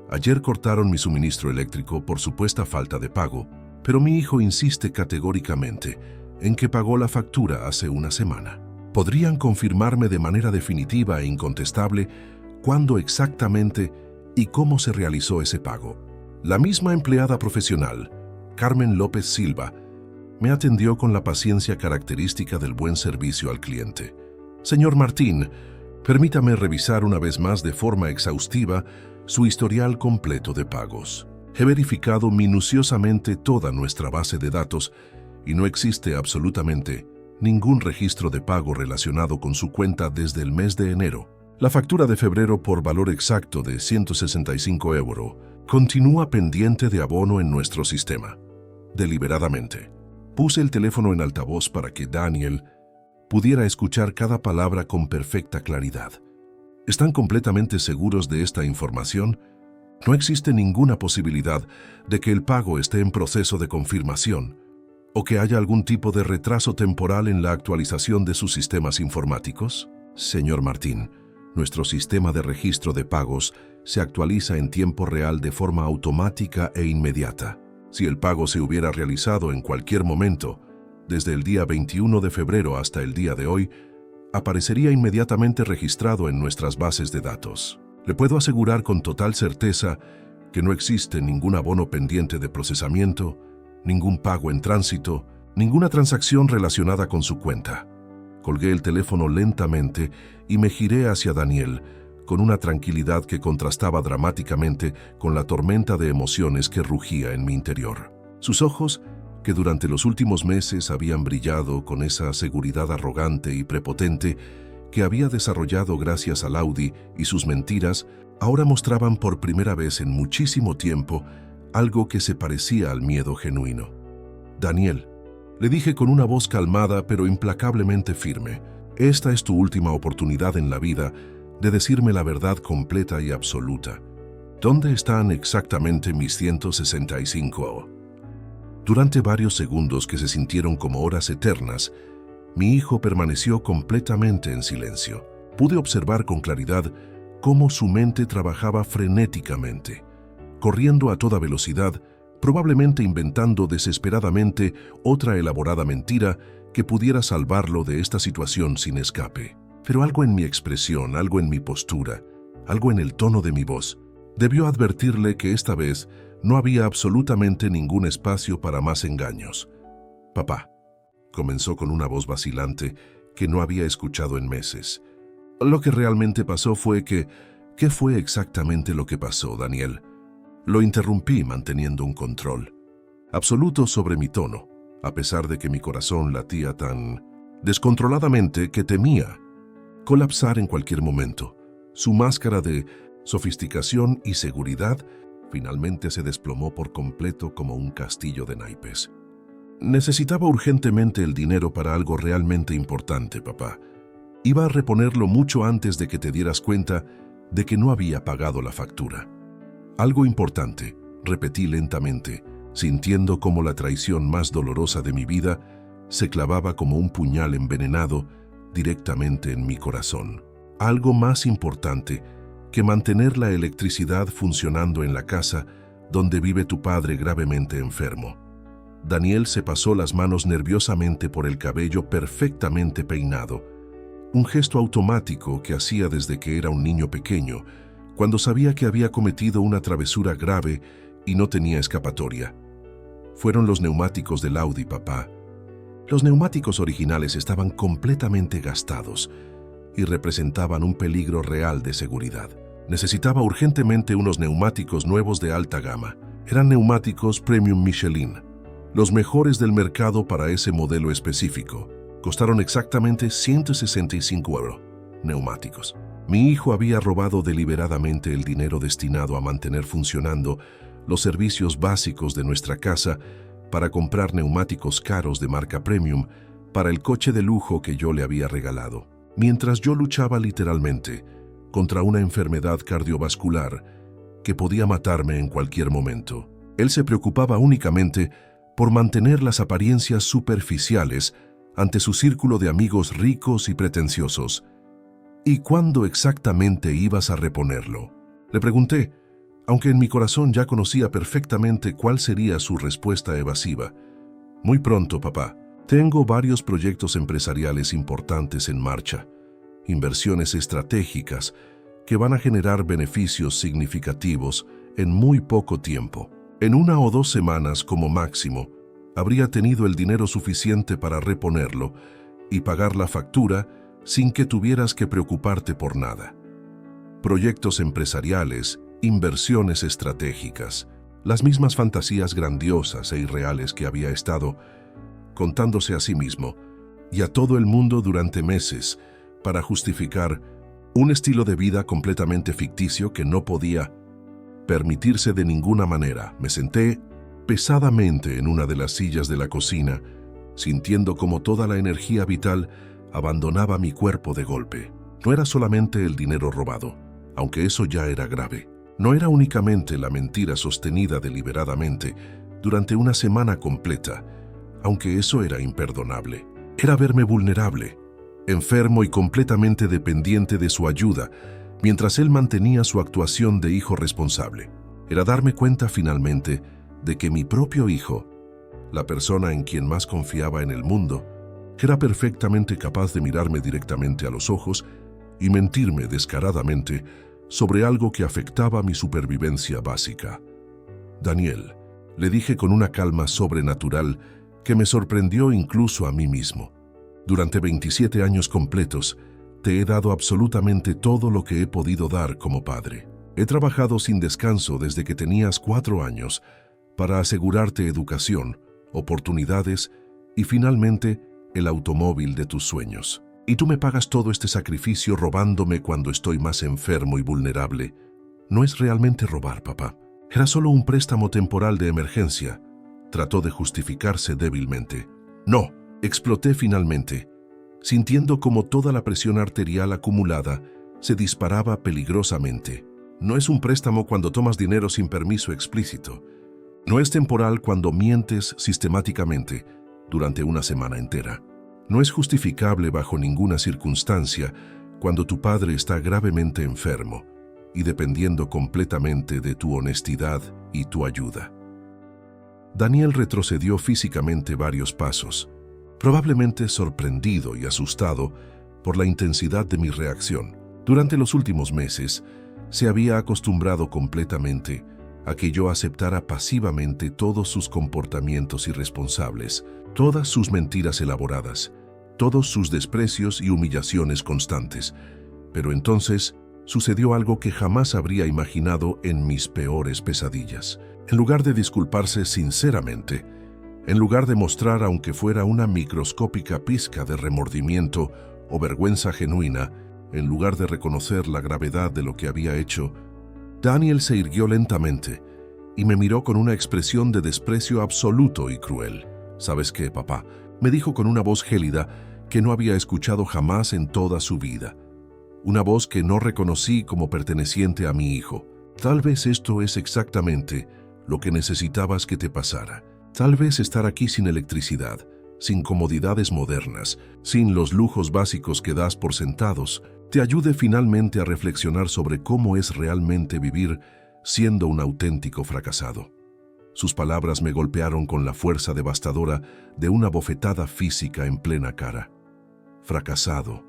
Ayer cortaron mi suministro eléctrico por supuesta falta de pago, pero mi hijo insiste categóricamente en que pagó la factura hace una semana. ¿Podrían confirmarme de manera definitiva e incontestable cuándo exactamente y cómo se realizó ese pago? La misma empleada profesional, Carmen López Silva, me atendió con la paciencia característica del buen servicio al cliente. Señor Martín, permítame revisar una vez más de forma exhaustiva su historial completo de pagos. He verificado minuciosamente toda nuestra base de datos y no existe absolutamente ningún registro de pago relacionado con su cuenta desde el mes de enero. La factura de febrero por valor exacto de 165 € continúa pendiente de abono en nuestro sistema. Deliberadamente, puse el teléfono en altavoz para que Daniel pudiera escuchar cada palabra con perfecta claridad. ¿Están completamente seguros de esta información? No existe ninguna posibilidad de que el pago esté en proceso de confirmación o que haya algún tipo de retraso temporal en la actualización de sus sistemas informáticos. Señor Martín, nuestro sistema de registro de pagos se actualiza en tiempo real de forma automática e inmediata. Si el pago se hubiera realizado en cualquier momento, desde el día 21 de febrero hasta el día de hoy, aparecería inmediatamente registrado en nuestras bases de datos. Le puedo asegurar con total certeza que no existe ningún abono pendiente de procesamiento, ningún pago en tránsito, ninguna transacción relacionada con su cuenta. Colgué el teléfono lentamente y me giré hacia Daniel con una tranquilidad que contrastaba dramáticamente con la tormenta de emociones que rugía en mi interior. Sus ojos, que durante los últimos meses habían brillado con esa seguridad arrogante y prepotente que había desarrollado gracias al Audi y sus mentiras, ahora mostraban por primera vez en muchísimo tiempo algo que se parecía al miedo genuino. Daniel, le dije con una voz calmada pero implacablemente firme, esta es tu última oportunidad en la vida de decirme la verdad completa y absoluta. ¿Dónde están exactamente mis 165 €? Durante varios segundos que se sintieron como horas eternas, mi hijo permaneció completamente en silencio. Pude observar con claridad cómo su mente trabajaba frenéticamente, corriendo a toda velocidad, probablemente inventando desesperadamente otra elaborada mentira que pudiera salvarlo de esta situación sin escape. Pero algo en mi expresión, algo en mi postura, algo en el tono de mi voz, debió advertirle que esta vez no había absolutamente ningún espacio para más engaños. «Papá», comenzó con una voz vacilante que no había escuchado en meses. «Lo que realmente pasó fue que... ¿Qué fue exactamente lo que pasó, Daniel?». Lo interrumpí manteniendo un control absoluto sobre mi tono, a pesar de que mi corazón latía tan descontroladamente que temía colapsar en cualquier momento. Su máscara de sofisticación y seguridad finalmente se desplomó por completo como un castillo de naipes. «Necesitaba urgentemente el dinero para algo realmente importante, papá. Iba a reponerlo mucho antes de que te dieras cuenta de que no había pagado la factura». «Algo importante», repetí lentamente, sintiendo cómo la traición más dolorosa de mi vida se clavaba como un puñal envenenado directamente en mi corazón. «Algo más importante que mantener la electricidad funcionando en la casa donde vive tu padre gravemente enfermo». Daniel se pasó las manos nerviosamente por el cabello perfectamente peinado, un gesto automático que hacía desde que era un niño pequeño, cuando sabía que había cometido una travesura grave y no tenía escapatoria. «Fueron los neumáticos del Audi, papá». Los neumáticos originales estaban completamente gastados y representaban un peligro real de seguridad. Necesitaba urgentemente unos neumáticos nuevos de alta gama. Eran neumáticos Premium Michelin, los mejores del mercado para ese modelo específico. Costaron exactamente 165 euros. Neumáticos. Mi hijo había robado deliberadamente el dinero destinado a mantener funcionando los servicios básicos de nuestra casa para comprar neumáticos caros de marca Premium para el coche de lujo que yo le había regalado. Mientras yo luchaba literalmente contra una enfermedad cardiovascular que podía matarme en cualquier momento, él se preocupaba únicamente por mantener las apariencias superficiales ante su círculo de amigos ricos y pretenciosos. ¿Y cuándo exactamente ibas a reponerlo?, le pregunté, aunque en mi corazón ya conocía perfectamente cuál sería su respuesta evasiva. Muy pronto, papá. Tengo varios proyectos empresariales importantes en marcha, inversiones estratégicas que van a generar beneficios significativos en muy poco tiempo. En 1 o 2 semanas como máximo, habría tenido el dinero suficiente para reponerlo y pagar la factura sin que tuvieras que preocuparte por nada. Proyectos empresariales, inversiones estratégicas, las mismas fantasías grandiosas e irreales que había estado contándose a sí mismo y a todo el mundo durante meses para justificar un estilo de vida completamente ficticio que no podía permitirse de ninguna manera. Me senté pesadamente en una de las sillas de la cocina, sintiendo como toda la energía vital abandonaba mi cuerpo de golpe. No era solamente el dinero robado, aunque eso ya era grave. No era únicamente la mentira sostenida deliberadamente durante una semana completa, aunque eso era imperdonable. Era verme vulnerable, enfermo y completamente dependiente de su ayuda, mientras él mantenía su actuación de hijo responsable. Era darme cuenta finalmente de que mi propio hijo, la persona en quien más confiaba en el mundo, era perfectamente capaz de mirarme directamente a los ojos y mentirme descaradamente sobre algo que afectaba mi supervivencia básica. Daniel, le dije con una calma sobrenatural que me sorprendió incluso a mí mismo. Durante 27 años completos, te he dado absolutamente todo lo que he podido dar como padre. He trabajado sin descanso desde que tenías 4 años para asegurarte educación, oportunidades y finalmente el automóvil de tus sueños. Y tú me pagas todo este sacrificio robándome cuando estoy más enfermo y vulnerable. No es realmente robar, papá. Era solo un préstamo temporal de emergencia. Trató de justificarse débilmente. No, exploté finalmente, sintiendo como toda la presión arterial acumulada se disparaba peligrosamente. No es un préstamo cuando tomas dinero sin permiso explícito. No es temporal cuando mientes sistemáticamente durante una semana entera. No es justificable bajo ninguna circunstancia cuando tu padre está gravemente enfermo y dependiendo completamente de tu honestidad y tu ayuda. Daniel retrocedió físicamente varios pasos, probablemente sorprendido y asustado por la intensidad de mi reacción. Durante los últimos meses, se había acostumbrado completamente a que yo aceptara pasivamente todos sus comportamientos irresponsables, todas sus mentiras elaboradas, todos sus desprecios y humillaciones constantes. Pero entonces sucedió algo que jamás habría imaginado en mis peores pesadillas. En lugar de disculparse sinceramente, en lugar de mostrar aunque fuera una microscópica pizca de remordimiento o vergüenza genuina, en lugar de reconocer la gravedad de lo que había hecho, Daniel se irguió lentamente y me miró con una expresión de desprecio absoluto y cruel. ¿Sabes qué, papá?, me dijo con una voz gélida que no había escuchado jamás en toda su vida. Una voz que no reconocí como perteneciente a mi hijo. Tal vez esto es exactamente lo que necesitabas que te pasara. Tal vez estar aquí sin electricidad, sin comodidades modernas, sin los lujos básicos que das por sentados, te ayude finalmente a reflexionar sobre cómo es realmente vivir siendo un auténtico fracasado. Sus palabras me golpearon con la fuerza devastadora de una bofetada física en plena cara. Fracasado,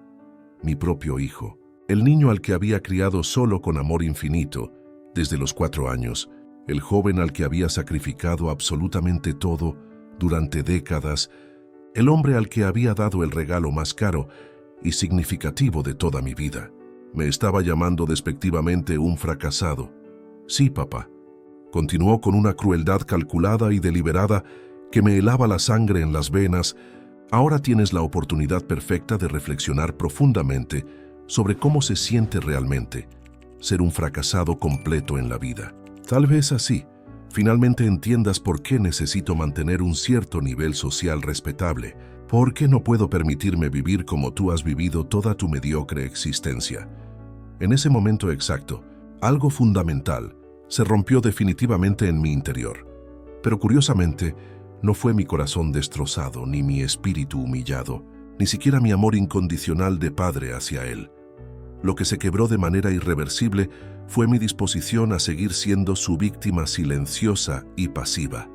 mi propio hijo, el niño al que había criado solo con amor infinito desde los 4 años, el joven al que había sacrificado absolutamente todo durante décadas, el hombre al que había dado el regalo más caro y significativo de toda mi vida. Me estaba llamando despectivamente un fracasado. Sí, papá, Continuó con una crueldad calculada y deliberada que me helaba la sangre en las venas. Ahora tienes la oportunidad perfecta de reflexionar profundamente sobre cómo se siente realmente ser un fracasado completo en la vida. Tal vez así, finalmente entiendas por qué necesito mantener un cierto nivel social respetable, por qué no puedo permitirme vivir como tú has vivido toda tu mediocre existencia. En ese momento exacto, algo fundamental se rompió definitivamente en mi interior. Pero curiosamente, no fue mi corazón destrozado, ni mi espíritu humillado, ni siquiera mi amor incondicional de padre hacia él. Lo que se quebró de manera irreversible fue mi disposición a seguir siendo su víctima silenciosa y pasiva.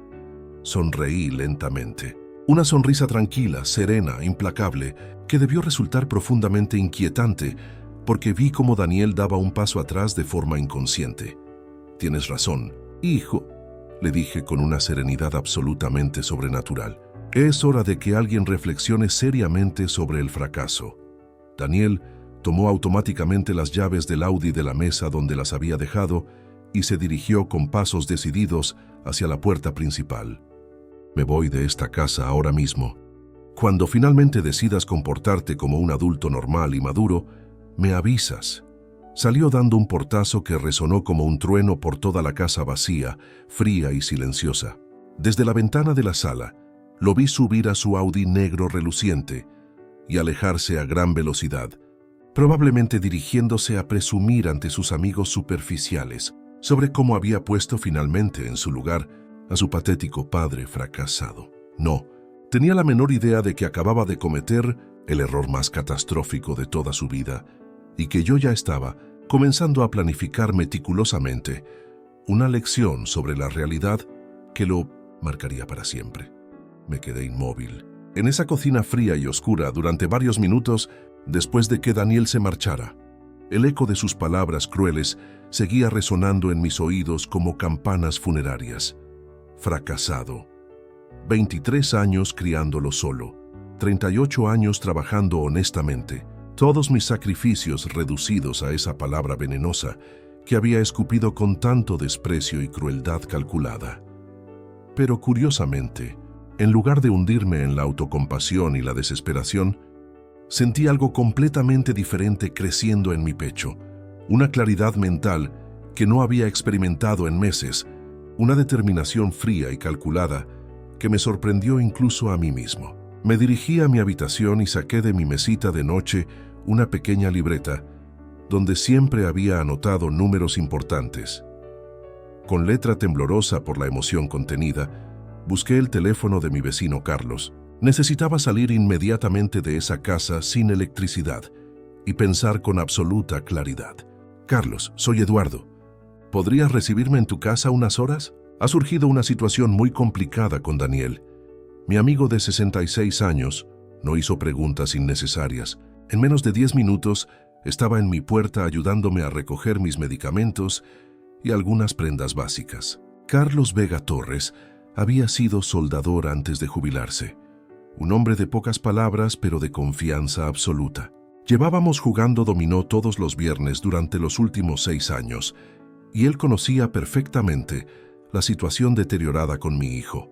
Sonreí lentamente. Una sonrisa tranquila, serena, implacable, que debió resultar profundamente inquietante, porque vi cómo Daniel daba un paso atrás de forma inconsciente. «Tienes razón, hijo», le dije con una serenidad absolutamente sobrenatural. «Es hora de que alguien reflexione seriamente sobre el fracaso». Daniel tomó automáticamente las llaves del Audi de la mesa donde las había dejado y se dirigió con pasos decididos hacia la puerta principal. «Me voy de esta casa ahora mismo. Cuando finalmente decidas comportarte como un adulto normal y maduro, me avisas». Salió dando un portazo que resonó como un trueno por toda la casa vacía, fría y silenciosa. Desde la ventana de la sala, lo vi subir a su Audi negro reluciente y alejarse a gran velocidad, probablemente dirigiéndose a presumir ante sus amigos superficiales sobre cómo había puesto finalmente en su lugar a su patético padre fracasado. No, tenía la menor idea de que acababa de cometer el error más catastrófico de toda su vida y que yo ya estaba comenzando a planificar meticulosamente una lección sobre la realidad que lo marcaría para siempre. Me quedé inmóvil en esa cocina fría y oscura durante varios minutos después de que Daniel se marchara. El eco de sus palabras crueles seguía resonando en mis oídos como campanas funerarias. Fracasado. 23 años criándolo solo. 38 años trabajando honestamente. Todos mis sacrificios reducidos a esa palabra venenosa que había escupido con tanto desprecio y crueldad calculada. Pero curiosamente, en lugar de hundirme en la autocompasión y la desesperación, sentí algo completamente diferente creciendo en mi pecho, una claridad mental que no había experimentado en meses, una determinación fría y calculada que me sorprendió incluso a mí mismo. Me dirigí a mi habitación y saqué de mi mesita de noche una pequeña libreta donde siempre había anotado números importantes. Con letra temblorosa por la emoción contenida, busqué el teléfono de mi vecino Carlos. Necesitaba salir inmediatamente de esa casa sin electricidad y pensar con absoluta claridad. «Carlos, soy Eduardo. ¿Podrías recibirme en tu casa unas horas? Ha surgido una situación muy complicada con Daniel. Mi amigo de 66 años no hizo preguntas innecesarias. En menos de 10 minutos estaba en mi puerta ayudándome a recoger mis medicamentos y algunas prendas básicas». Carlos Vega Torres había sido soldador antes de jubilarse. Un hombre de pocas palabras, pero de confianza absoluta. Llevábamos jugando dominó todos los viernes durante los últimos 6 años, y él conocía perfectamente la situación deteriorada con mi hijo.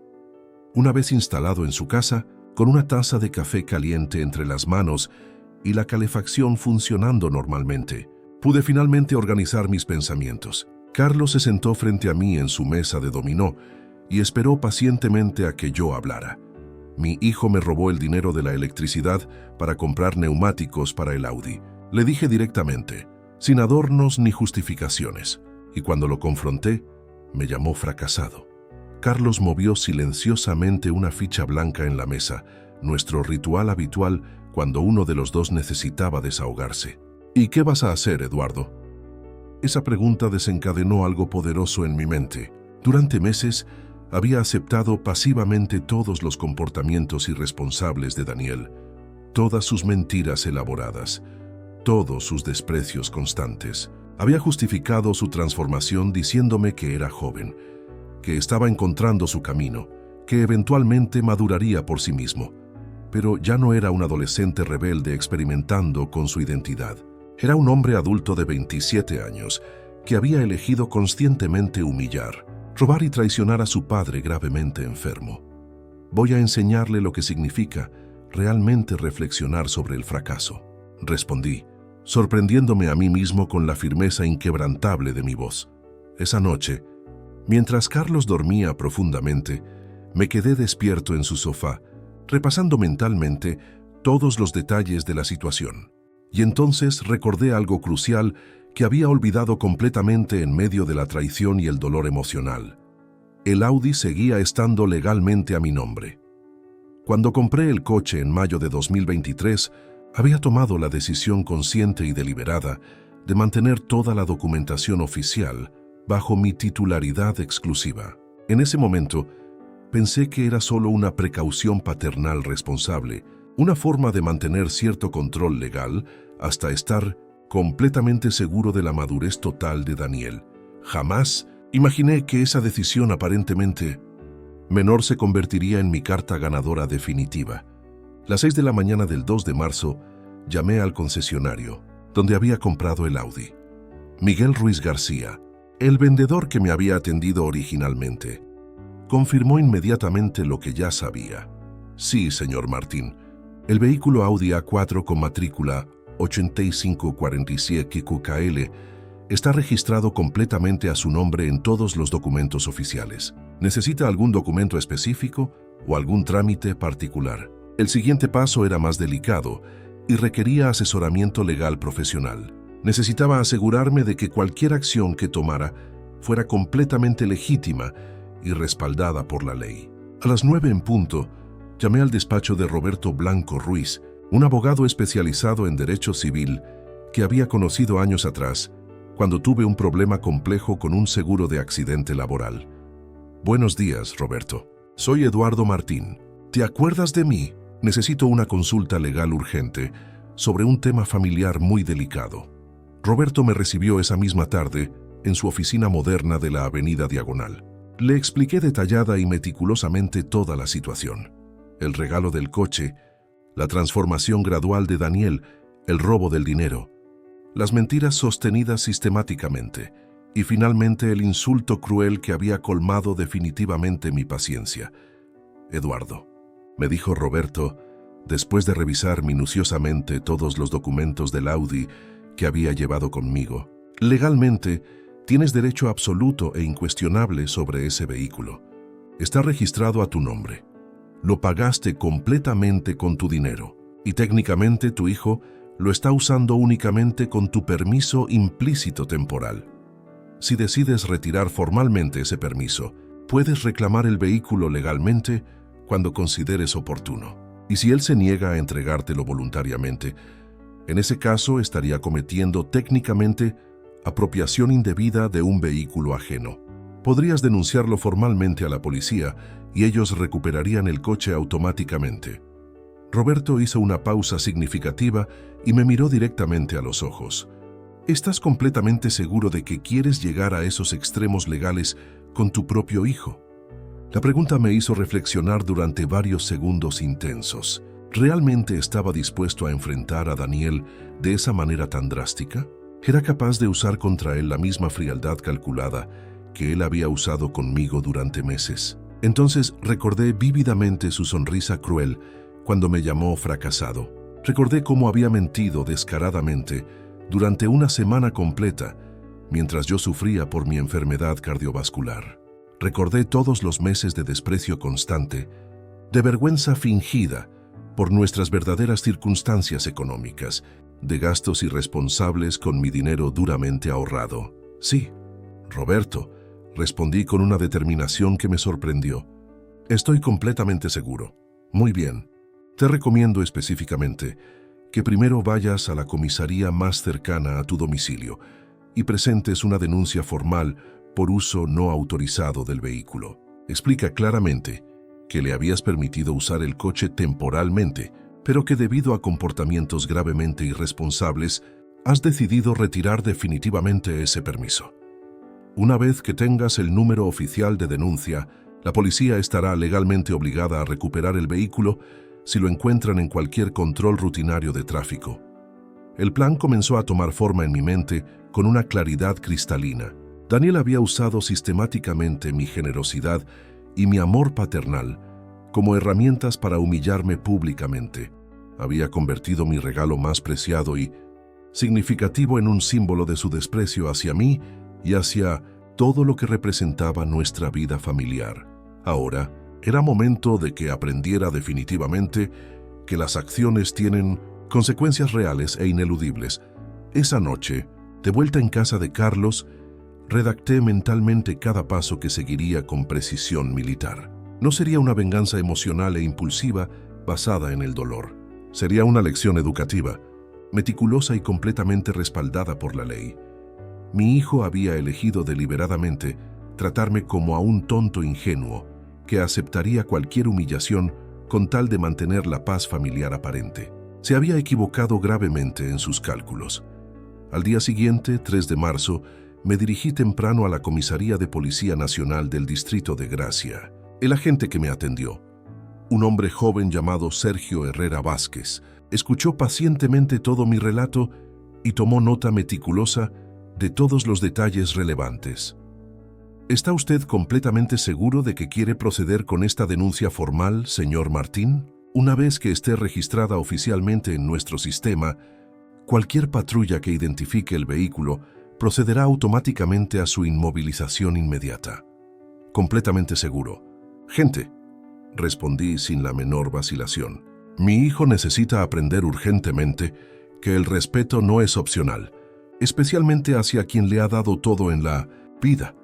Una vez instalado en su casa, con una taza de café caliente entre las manos y la calefacción funcionando normalmente, pude finalmente organizar mis pensamientos. Carlos se sentó frente a mí en su mesa de dominó y esperó pacientemente a que yo hablara. Mi hijo me robó el dinero de la electricidad para comprar neumáticos para el Audi. Le dije directamente, sin adornos ni justificaciones, y cuando lo confronté, me llamó fracasado. Carlos movió silenciosamente una ficha blanca en la mesa, nuestro ritual habitual cuando uno de los dos necesitaba desahogarse. «¿Y qué vas a hacer, Eduardo?». Esa pregunta desencadenó algo poderoso en mi mente. Durante meses, había aceptado pasivamente todos los comportamientos irresponsables de Daniel, todas sus mentiras elaboradas, todos sus desprecios constantes. Había justificado su transformación diciéndome que era joven, que estaba encontrando su camino, que eventualmente maduraría por sí mismo. Pero ya no era un adolescente rebelde experimentando con su identidad. Era un hombre adulto de 27 años que había elegido conscientemente humillar, robar y traicionar a su padre gravemente enfermo. Voy a enseñarle lo que significa realmente reflexionar sobre el fracaso, respondí, sorprendiéndome a mí mismo con la firmeza inquebrantable de mi voz. Esa noche, mientras Carlos dormía profundamente, me quedé despierto en su sofá, repasando mentalmente todos los detalles de la situación. Y entonces recordé algo crucial que había olvidado completamente en medio de la traición y el dolor emocional. El Audi seguía estando legalmente a mi nombre. Cuando compré el coche en mayo de 2023, había tomado la decisión consciente y deliberada de mantener toda la documentación oficial bajo mi titularidad exclusiva. En ese momento, pensé que era solo una precaución paternal responsable, una forma de mantener cierto control legal hasta estar completamente seguro de la madurez total de Daniel. Jamás imaginé que esa decisión aparentemente menor se convertiría en mi carta ganadora definitiva. Las 6 de la mañana del 2 de marzo, llamé al concesionario, donde había comprado el Audi. Miguel Ruiz García, el vendedor que me había atendido originalmente, confirmó inmediatamente lo que ya sabía. Sí, señor Martín, el vehículo Audi A4 con matrícula 8547 QKL está registrado completamente a su nombre en todos los documentos oficiales. ¿Necesita algún documento específico o algún trámite particular? El siguiente paso era más delicado y requería asesoramiento legal profesional. Necesitaba asegurarme de que cualquier acción que tomara fuera completamente legítima y respaldada por la ley. A las 9 en punto, llamé al despacho de Roberto Blanco Ruiz, un abogado especializado en derecho civil que había conocido años atrás cuando tuve un problema complejo con un seguro de accidente laboral. Buenos días, Roberto. Soy Eduardo Martín. ¿Te acuerdas de mí? Necesito una consulta legal urgente sobre un tema familiar muy delicado. Roberto me recibió esa misma tarde en su oficina moderna de la Avenida Diagonal. Le expliqué detallada y meticulosamente toda la situación. El regalo del coche, la transformación gradual de Daniel, el robo del dinero, las mentiras sostenidas sistemáticamente y finalmente el insulto cruel que había colmado definitivamente mi paciencia. Eduardo, me dijo Roberto, después de revisar minuciosamente todos los documentos del Audi que había llevado conmigo, legalmente tienes derecho absoluto e incuestionable sobre ese vehículo. Está registrado a tu nombre. Lo pagaste completamente con tu dinero y técnicamente tu hijo lo está usando únicamente con tu permiso implícito temporal. Si decides retirar formalmente ese permiso, puedes reclamar el vehículo legalmente cuando consideres oportuno. Y si él se niega a entregártelo voluntariamente, en ese caso estaría cometiendo técnicamente apropiación indebida de un vehículo ajeno. Podrías denunciarlo formalmente a la policía y ellos recuperarían el coche automáticamente. Roberto hizo una pausa significativa y me miró directamente a los ojos. ¿Estás completamente seguro de que quieres llegar a esos extremos legales con tu propio hijo? La pregunta me hizo reflexionar durante varios segundos intensos. ¿Realmente estaba dispuesto a enfrentar a Daniel de esa manera tan drástica? ¿Era capaz de usar contra él la misma frialdad calculada que él había usado conmigo durante meses? Entonces recordé vívidamente su sonrisa cruel cuando me llamó fracasado. Recordé cómo había mentido descaradamente durante una semana completa mientras yo sufría por mi enfermedad cardiovascular. Recordé todos los meses de desprecio constante, de vergüenza fingida por nuestras verdaderas circunstancias económicas, de gastos irresponsables con mi dinero duramente ahorrado. Sí, Roberto, respondí con una determinación que me sorprendió. Estoy completamente seguro. Muy bien. Te recomiendo específicamente que primero vayas a la comisaría más cercana a tu domicilio y presentes una denuncia formal por uso no autorizado del vehículo. Explica claramente que le habías permitido usar el coche temporalmente, pero que debido a comportamientos gravemente irresponsables, has decidido retirar definitivamente ese permiso. Una vez que tengas el número oficial de denuncia, la policía estará legalmente obligada a recuperar el vehículo si lo encuentran en cualquier control rutinario de tráfico. El plan comenzó a tomar forma en mi mente con una claridad cristalina. Daniel había usado sistemáticamente mi generosidad y mi amor paternal como herramientas para humillarme públicamente. Había convertido mi regalo más preciado y significativo en un símbolo de su desprecio hacia mí y hacia todo lo que representaba nuestra vida familiar. Ahora, era momento de que aprendiera definitivamente que las acciones tienen consecuencias reales e ineludibles. Esa noche, de vuelta en casa de Carlos, redacté mentalmente cada paso que seguiría con precisión militar. No sería una venganza emocional e impulsiva basada en el dolor. Sería una lección educativa, meticulosa y completamente respaldada por la ley. Mi hijo había elegido deliberadamente tratarme como a un tonto ingenuo que aceptaría cualquier humillación con tal de mantener la paz familiar aparente. Se había equivocado gravemente en sus cálculos. Al día siguiente, 3 de marzo, me dirigí temprano a la Comisaría de Policía Nacional del Distrito de Gracia. El agente que me atendió, un hombre joven llamado Sergio Herrera Vázquez, escuchó pacientemente todo mi relato y tomó nota meticulosa de todos los detalles relevantes. ¿Está usted completamente seguro de que quiere proceder con esta denuncia formal, señor Martín? Una vez que esté registrada oficialmente en nuestro sistema, cualquier patrulla que identifique el vehículo procederá automáticamente a su inmovilización inmediata. Completamente seguro. Gente, respondí sin la menor vacilación. Mi hijo necesita aprender urgentemente que el respeto no es opcional, especialmente hacia quien le ha dado todo en la vida.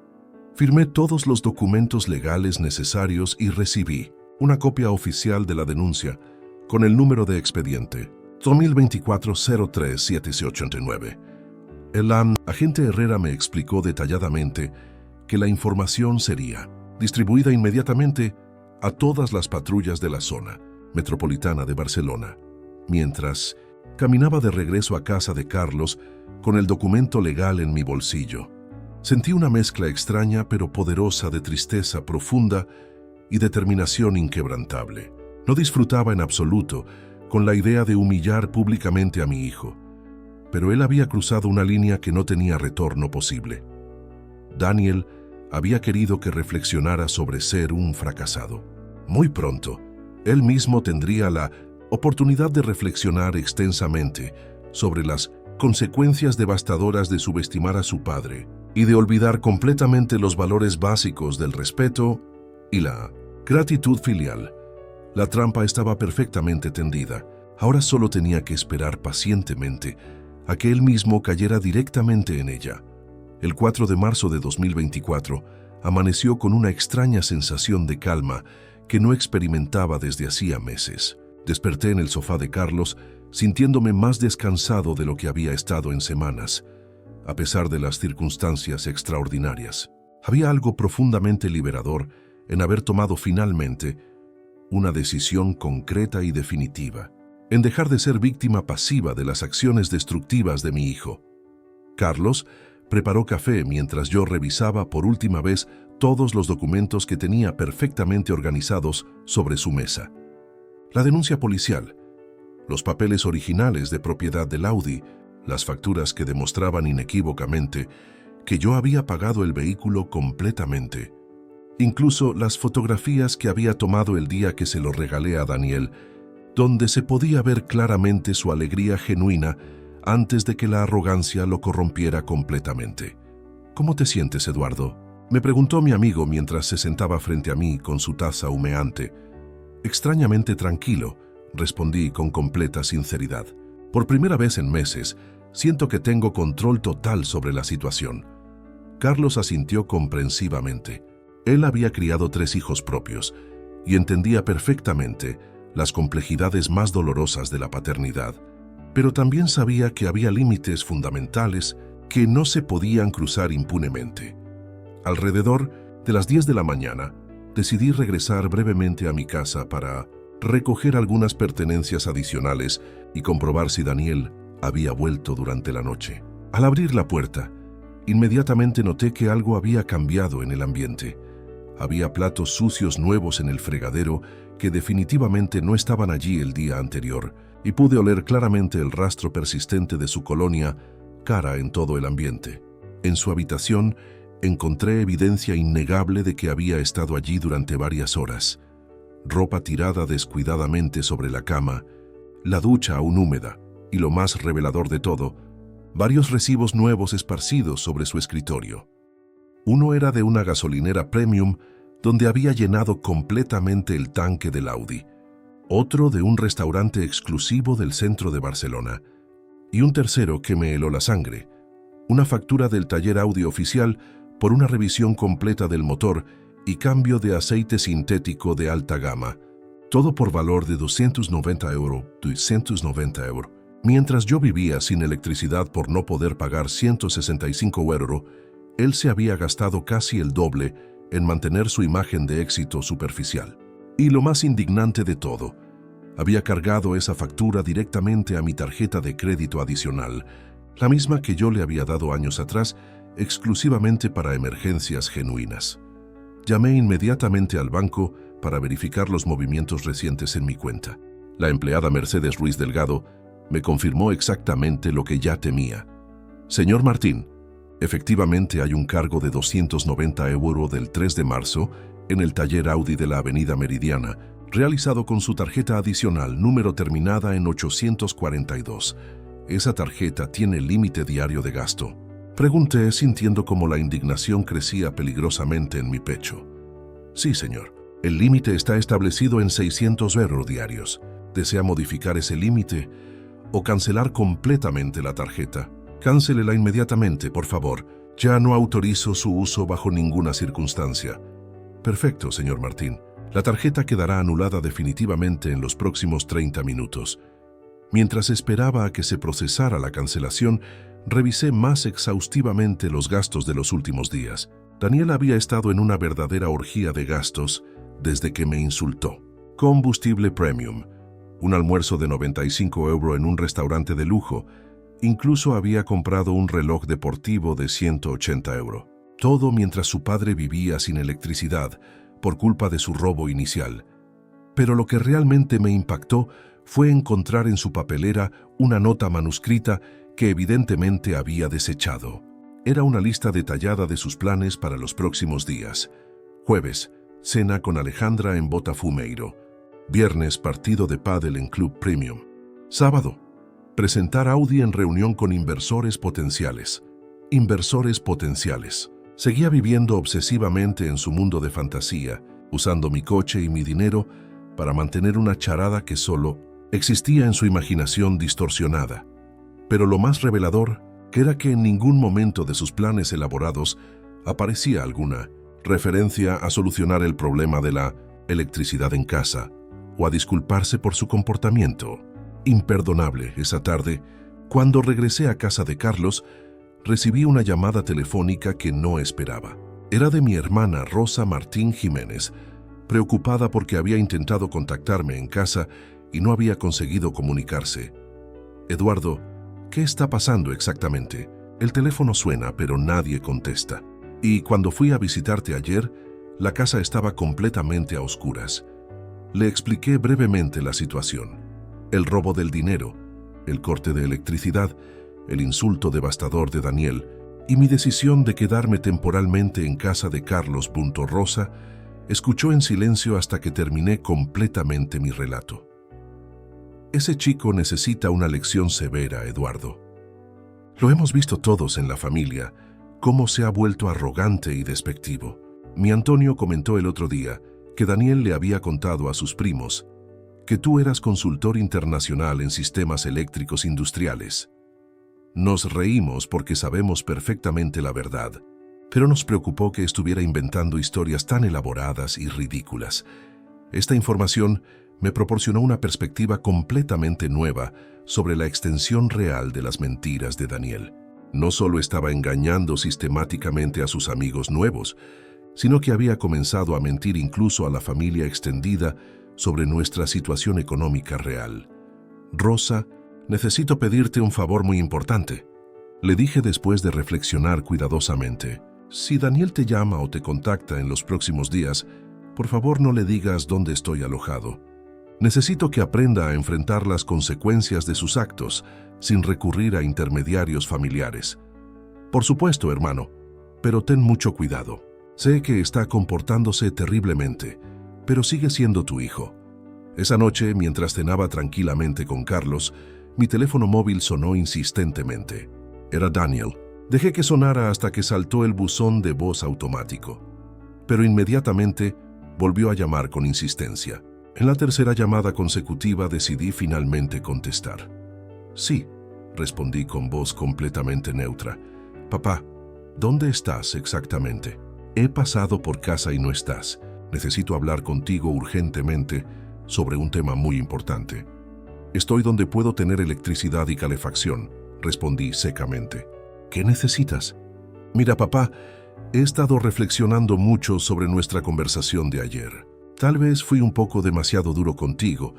Firmé todos los documentos legales necesarios y recibí una copia oficial de la denuncia con el número de expediente 2024-03-7789. El agente Herrera me explicó detalladamente que la información sería distribuida inmediatamente a todas las patrullas de la zona metropolitana de Barcelona, mientras caminaba de regreso a casa de Carlos con el documento legal en mi bolsillo. Sentí una mezcla extraña pero poderosa de tristeza profunda y determinación inquebrantable. No disfrutaba en absoluto con la idea de humillar públicamente a mi hijo, pero él había cruzado una línea que no tenía retorno posible. Daniel había querido que reflexionara sobre ser un fracasado. Muy pronto, él mismo tendría la oportunidad de reflexionar extensamente sobre las consecuencias devastadoras de subestimar a su padre y de olvidar completamente los valores básicos del respeto y la gratitud filial. La trampa estaba perfectamente tendida. Ahora solo tenía que esperar pacientemente a que él mismo cayera directamente en ella. El 4 de marzo de 2024 amaneció con una extraña sensación de calma que no experimentaba desde hacía meses. Desperté en el sofá de Carlos, sintiéndome más descansado de lo que había estado en semanas, a pesar de las circunstancias extraordinarias. Había algo profundamente liberador en haber tomado finalmente una decisión concreta y definitiva, en dejar de ser víctima pasiva de las acciones destructivas de mi hijo. Carlos preparó café mientras yo revisaba por última vez todos los documentos que tenía perfectamente organizados sobre su mesa. La denuncia policial, los papeles originales de propiedad del Audi, las facturas que demostraban inequívocamente que yo había pagado el vehículo completamente, incluso las fotografías que había tomado el día que se lo regalé a Daniel, donde se podía ver claramente su alegría genuina antes de que la arrogancia lo corrompiera completamente. ¿Cómo te sientes, Eduardo?, me preguntó mi amigo mientras se sentaba frente a mí con su taza humeante. Extrañamente tranquilo, respondí con completa sinceridad. Por primera vez en meses, siento que tengo control total sobre la situación. Carlos asintió comprensivamente. Él había criado 3 hijos propios y entendía perfectamente las complejidades más dolorosas de la paternidad, pero también sabía que había límites fundamentales que no se podían cruzar impunemente. Alrededor de las 10 de la mañana, decidí regresar brevemente a mi casa para recoger algunas pertenencias adicionales y comprobar si Daniel había vuelto durante la noche. Al abrir la puerta, inmediatamente noté que algo había cambiado en el ambiente. Había platos sucios nuevos en el fregadero que definitivamente no estaban allí el día anterior, y pude oler claramente el rastro persistente de su colonia cara en todo el ambiente. En su habitación, encontré evidencia innegable de que había estado allí durante varias horas. Ropa tirada descuidadamente sobre la cama, la ducha aún húmeda y, lo más revelador de todo, varios recibos nuevos esparcidos sobre su escritorio. Uno era de una gasolinera premium donde había llenado completamente el tanque del Audi, otro de un restaurante exclusivo del centro de Barcelona, y un tercero que me heló la sangre, una factura del taller Audi oficial por una revisión completa del motor y cambio de aceite sintético de alta gama, todo por valor de 290 euros. Mientras yo vivía sin electricidad por no poder pagar 165 euros, él se había gastado casi el doble en mantener su imagen de éxito superficial. Y lo más indignante de todo, había cargado esa factura directamente a mi tarjeta de crédito adicional, la misma que yo le había dado años atrás, exclusivamente para emergencias genuinas. Llamé inmediatamente al banco para verificar los movimientos recientes en mi cuenta. La empleada Mercedes Ruiz Delgado me confirmó exactamente lo que ya temía. Señor Martín, efectivamente hay un cargo de 290 euros del 3 de marzo en el taller Audi de la Avenida Meridiana, realizado con su tarjeta adicional, número terminada en 842. Esa tarjeta tiene límite diario de gasto. Pregunté, sintiendo como la indignación crecía peligrosamente en mi pecho. Sí, señor. El límite está establecido en 600 euros diarios. ¿Desea modificar ese límite o cancelar completamente la tarjeta? Cáncélela inmediatamente, por favor. Ya no autorizo su uso bajo ninguna circunstancia. Perfecto, señor Martín. La tarjeta quedará anulada definitivamente en los próximos 30 minutos. Mientras esperaba a que se procesara la cancelación, revisé más exhaustivamente los gastos de los últimos días. Daniel había estado en una verdadera orgía de gastos desde que me insultó. Combustible premium, un almuerzo de 95 euros en un restaurante de lujo, incluso había comprado un reloj deportivo de 180 euros. Todo mientras su padre vivía sin electricidad por culpa de su robo inicial. Pero lo que realmente me impactó fue encontrar en su papelera una nota manuscrita que evidentemente había desechado. Era una lista detallada de sus planes para los próximos días. Jueves, cena con Alejandra en Botafumeiro. Viernes, partido de pádel en Club Premium. Sábado, presentar Audi en reunión con inversores potenciales. Inversores potenciales. Seguía viviendo obsesivamente en su mundo de fantasía, usando mi coche y mi dinero para mantener una charada que solo existía en su imaginación distorsionada. Pero lo más revelador era que en ningún momento de sus planes elaborados aparecía alguna referencia a solucionar el problema de la electricidad en casa o a disculparse por su comportamiento. Imperdonable esa tarde, cuando regresé a casa de Carlos, recibí una llamada telefónica que no esperaba. Era de mi hermana Rosa Martín Jiménez, preocupada porque había intentado contactarme en casa y no había conseguido comunicarse. Eduardo, ¿qué está pasando exactamente? El teléfono suena, pero nadie contesta. Y cuando fui a visitarte ayer, la casa estaba completamente a oscuras. Le expliqué brevemente la situación. El robo del dinero, el corte de electricidad, el insulto devastador de Daniel y mi decisión de quedarme temporalmente en casa de Carlos. Rosa escuchó en silencio hasta que terminé completamente mi relato. Ese chico necesita una lección severa, Eduardo. Lo hemos visto todos en la familia, cómo se ha vuelto arrogante y despectivo. Mi Antonio comentó el otro día que Daniel le había contado a sus primos que tú eras consultor internacional en sistemas eléctricos industriales. Nos reímos porque sabemos perfectamente la verdad, pero nos preocupó que estuviera inventando historias tan elaboradas y ridículas. Esta información me proporcionó una perspectiva completamente nueva sobre la extensión real de las mentiras de Daniel. No solo estaba engañando sistemáticamente a sus amigos nuevos, sino que había comenzado a mentir incluso a la familia extendida sobre nuestra situación económica real. Rosa, necesito pedirte un favor muy importante, le dije después de reflexionar cuidadosamente. Si Daniel te llama o te contacta en los próximos días, por favor no le digas dónde estoy alojado. Necesito que aprenda a enfrentar las consecuencias de sus actos sin recurrir a intermediarios familiares. Por supuesto, hermano. pero ten mucho cuidado. Sé que está comportándose terriblemente, pero sigue siendo tu hijo. Esa noche, mientras cenaba tranquilamente con Carlos, mi teléfono móvil sonó insistentemente. Era Daniel. Dejé que sonara hasta que saltó el buzón de voz automático. Pero inmediatamente volvió a llamar con insistencia. En la tercera llamada consecutiva decidí finalmente contestar. Sí, respondí con voz completamente neutra. Papá, ¿dónde estás exactamente? He pasado por casa y no estás. Necesito hablar contigo urgentemente sobre un tema muy importante. Estoy donde puedo tener electricidad y calefacción, respondí secamente. ¿Qué necesitas? Mira, papá, he estado reflexionando mucho sobre nuestra conversación de ayer. Tal vez fui un poco demasiado duro contigo,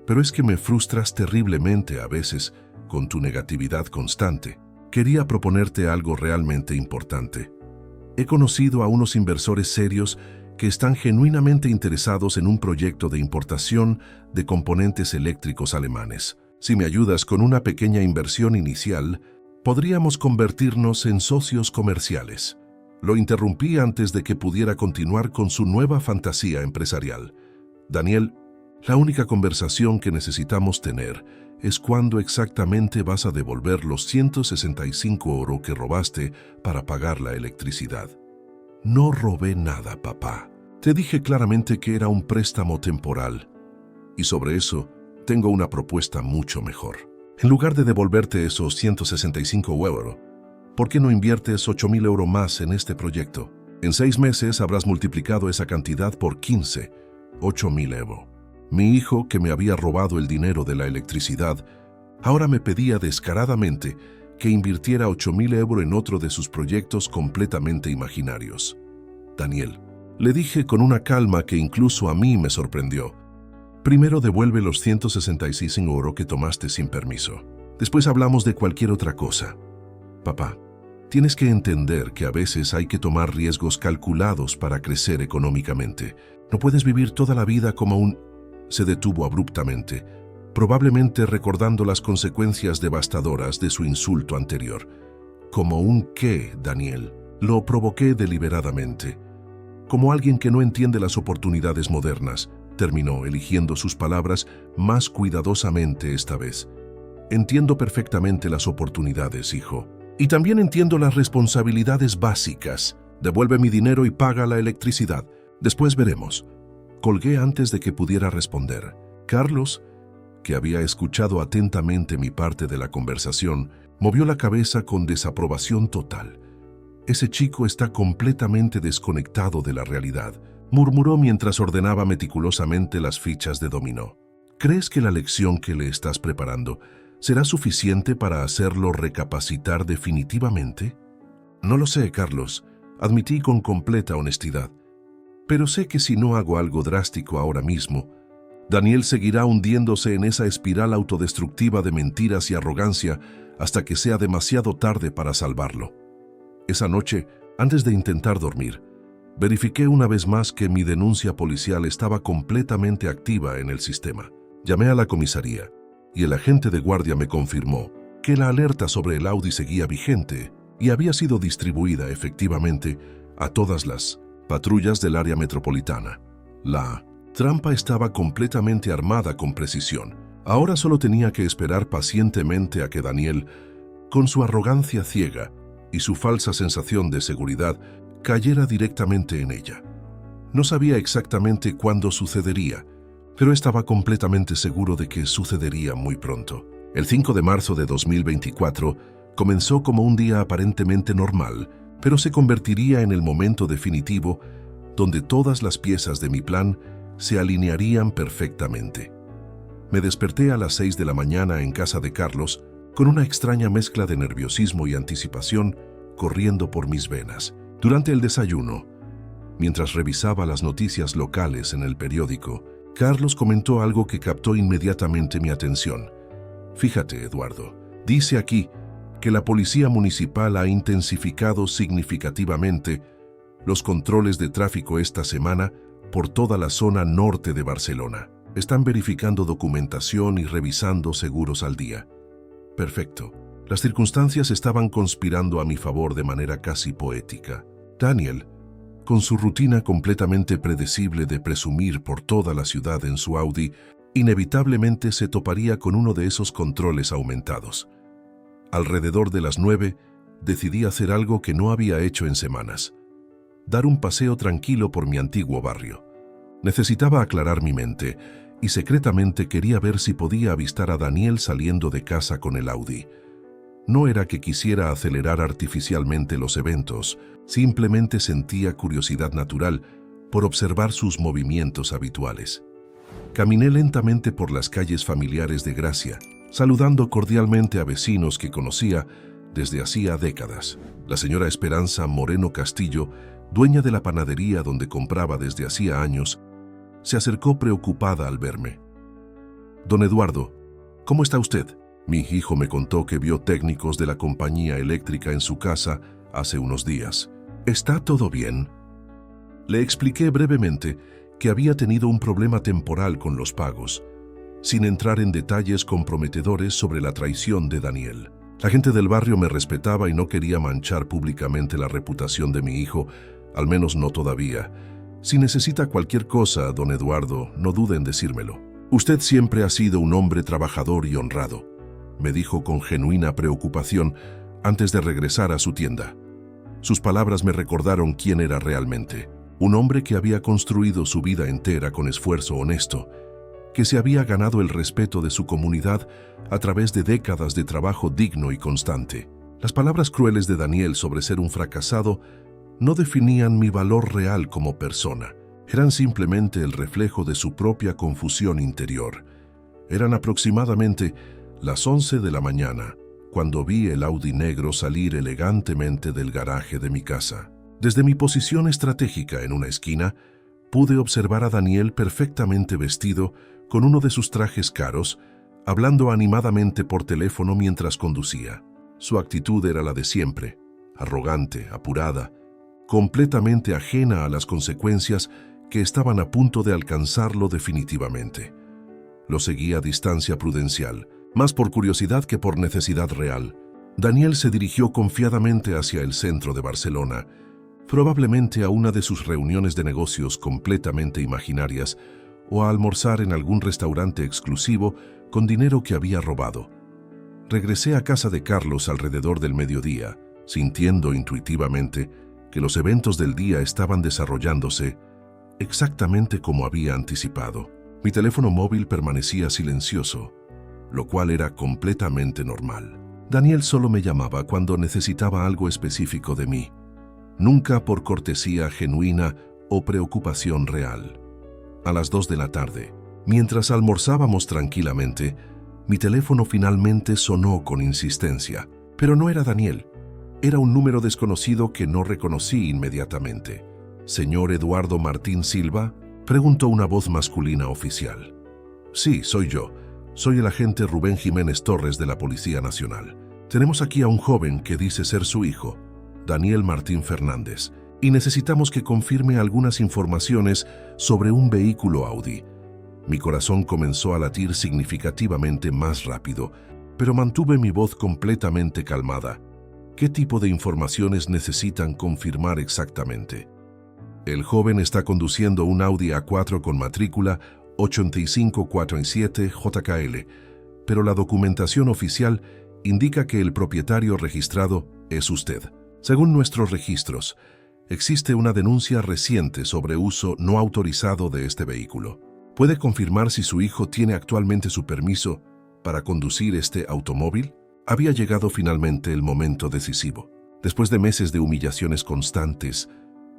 pero es que me frustras terriblemente a veces con tu negatividad constante. Quería proponerte algo realmente importante. He conocido a unos inversores serios que están genuinamente interesados en un proyecto de importación de componentes eléctricos alemanes. Si me ayudas con una pequeña inversión inicial, podríamos convertirnos en socios comerciales. Lo interrumpí antes de que pudiera continuar con su nueva fantasía empresarial. Daniel, la única conversación que necesitamos tener es cuándo exactamente vas a devolver los 165 € que robaste para pagar la electricidad. No robé nada, papá. Te dije claramente que era un préstamo temporal. Y sobre eso, tengo una propuesta mucho mejor. En lugar de devolverte esos 165 €, ¿por qué no inviertes 8.000 € más en este proyecto? En 6 meses habrás multiplicado esa cantidad por 15, 8.000 €. Mi hijo, que me había robado el dinero de la electricidad, ahora me pedía descaradamente que invirtiera 8.000 € en otro de sus proyectos completamente imaginarios. Daniel, le dije con una calma que incluso a mí me sorprendió. Primero devuelve los 165 € que tomaste sin permiso. Después hablamos de cualquier otra cosa. Papá, tienes que entender que a veces hay que tomar riesgos calculados para crecer económicamente. No puedes vivir toda la vida como un... Se detuvo abruptamente, probablemente recordando las consecuencias devastadoras de su insulto anterior. ¿Como un qué, Daniel? Lo provoqué deliberadamente. Como alguien que no entiende las oportunidades modernas, terminó eligiendo sus palabras más cuidadosamente esta vez. Entiendo perfectamente las oportunidades, hijo. Y también entiendo las responsabilidades básicas. Devuelve mi dinero y paga la electricidad. Después veremos. Colgué antes de que pudiera responder. Carlos, que había escuchado atentamente mi parte de la conversación, movió la cabeza con desaprobación total. Ese chico está completamente desconectado de la realidad, murmuró mientras ordenaba meticulosamente las fichas de dominó. ¿Crees que la lección que le estás preparando será suficiente para hacerlo recapacitar definitivamente? No lo sé, Carlos, admití con completa honestidad. Pero sé que si no hago algo drástico ahora mismo, Daniel seguirá hundiéndose en esa espiral autodestructiva de mentiras y arrogancia hasta que sea demasiado tarde para salvarlo. Esa noche, antes de intentar dormir, verifiqué una vez más que mi denuncia policial estaba completamente activa en el sistema. Llamé a la comisaría y el agente de guardia me confirmó que la alerta sobre el Audi seguía vigente y había sido distribuida efectivamente a todas las patrullas del área metropolitana. La trampa estaba completamente armada con precisión. Ahora solo tenía que esperar pacientemente a que Daniel, con su arrogancia ciega y su falsa sensación de seguridad, cayera directamente en ella. No sabía exactamente cuándo sucedería, pero estaba completamente seguro de que sucedería muy pronto. El 5 de marzo de 2024 comenzó como un día aparentemente normal, pero se convertiría en el momento definitivo donde todas las piezas de mi plan se alinearían perfectamente. Me desperté a las 6 de la mañana en casa de Carlos con una extraña mezcla de nerviosismo y anticipación corriendo por mis venas. Durante el desayuno, mientras revisaba las noticias locales en el periódico, Carlos comentó algo que captó inmediatamente mi atención. Fíjate, Eduardo, dice aquí que la policía municipal ha intensificado significativamente los controles de tráfico esta semana por toda la zona norte de Barcelona. Están verificando documentación y revisando seguros al día. Perfecto. Las circunstancias estaban conspirando a mi favor de manera casi poética. Daniel, con su rutina completamente predecible de presumir por toda la ciudad en su Audi, inevitablemente se toparía con uno de esos controles aumentados. Alrededor de las 9, decidí hacer algo que no había hecho en semanas: dar un paseo tranquilo por mi antiguo barrio. Necesitaba aclarar mi mente y secretamente quería ver si podía avistar a Daniel saliendo de casa con el Audi. No era que quisiera acelerar artificialmente los eventos, simplemente sentía curiosidad natural por observar sus movimientos habituales. Caminé lentamente por las calles familiares de Gracia, saludando cordialmente a vecinos que conocía desde hacía décadas. La señora Esperanza Moreno Castillo, dueña de la panadería donde compraba desde hacía años, se acercó preocupada al verme. «Don Eduardo, ¿cómo está usted?». Mi hijo me contó que vio técnicos de la compañía eléctrica en su casa hace unos días. ¿Está todo bien? Le expliqué brevemente que había tenido un problema temporal con los pagos, sin entrar en detalles comprometedores sobre la traición de Daniel. La gente del barrio me respetaba y no quería manchar públicamente la reputación de mi hijo, al menos no todavía. Si necesita cualquier cosa, don Eduardo, no dude en decírmelo. Usted siempre ha sido un hombre trabajador y honrado, me dijo con genuina preocupación antes de regresar a su tienda. Sus palabras me recordaron quién era realmente: un hombre que había construido su vida entera con esfuerzo honesto, que se había ganado el respeto de su comunidad a través de décadas de trabajo digno y constante. Las palabras crueles de Daniel sobre ser un fracasado no definían mi valor real como persona, eran simplemente el reflejo de su propia confusión interior. Eran aproximadamente las 11 de la mañana, cuando vi el Audi negro salir elegantemente del garaje de mi casa. Desde mi posición estratégica en una esquina, pude observar a Daniel perfectamente vestido, con uno de sus trajes caros, hablando animadamente por teléfono mientras conducía. Su actitud era la de siempre: arrogante, apurada, completamente ajena a las consecuencias que estaban a punto de alcanzarlo definitivamente. Lo seguí a distancia prudencial, más por curiosidad que por necesidad real. Daniel se dirigió confiadamente hacia el centro de Barcelona, probablemente a una de sus reuniones de negocios completamente imaginarias o a almorzar en algún restaurante exclusivo con dinero que había robado. Regresé a casa de Carlos alrededor del mediodía, sintiendo intuitivamente que los eventos del día estaban desarrollándose exactamente como había anticipado. Mi teléfono móvil permanecía silencioso, lo cual era completamente normal. Daniel solo me llamaba cuando necesitaba algo específico de mí, nunca por cortesía genuina o preocupación real. A las 2 de la tarde, mientras almorzábamos tranquilamente, mi teléfono finalmente sonó con insistencia. Pero no era Daniel. Era un número desconocido que no reconocí inmediatamente. «¿Señor Eduardo Martín Silva?», preguntó una voz masculina oficial. «Sí, soy yo. Soy el agente Rubén Jiménez Torres de la Policía Nacional. Tenemos aquí a un joven que dice ser su hijo, Daniel Martín Fernández, y necesitamos que confirme algunas informaciones sobre un vehículo Audi». Mi corazón comenzó a latir significativamente más rápido, pero mantuve mi voz completamente calmada. ¿Qué tipo de informaciones necesitan confirmar exactamente? El joven está conduciendo un Audi A4 con matrícula 8547 JKL, pero la documentación oficial indica que el propietario registrado es usted. Según nuestros registros, existe una denuncia reciente sobre uso no autorizado de este vehículo. ¿Puede confirmar si su hijo tiene actualmente su permiso para conducir este automóvil? Había llegado finalmente el momento decisivo. Después de meses de humillaciones constantes,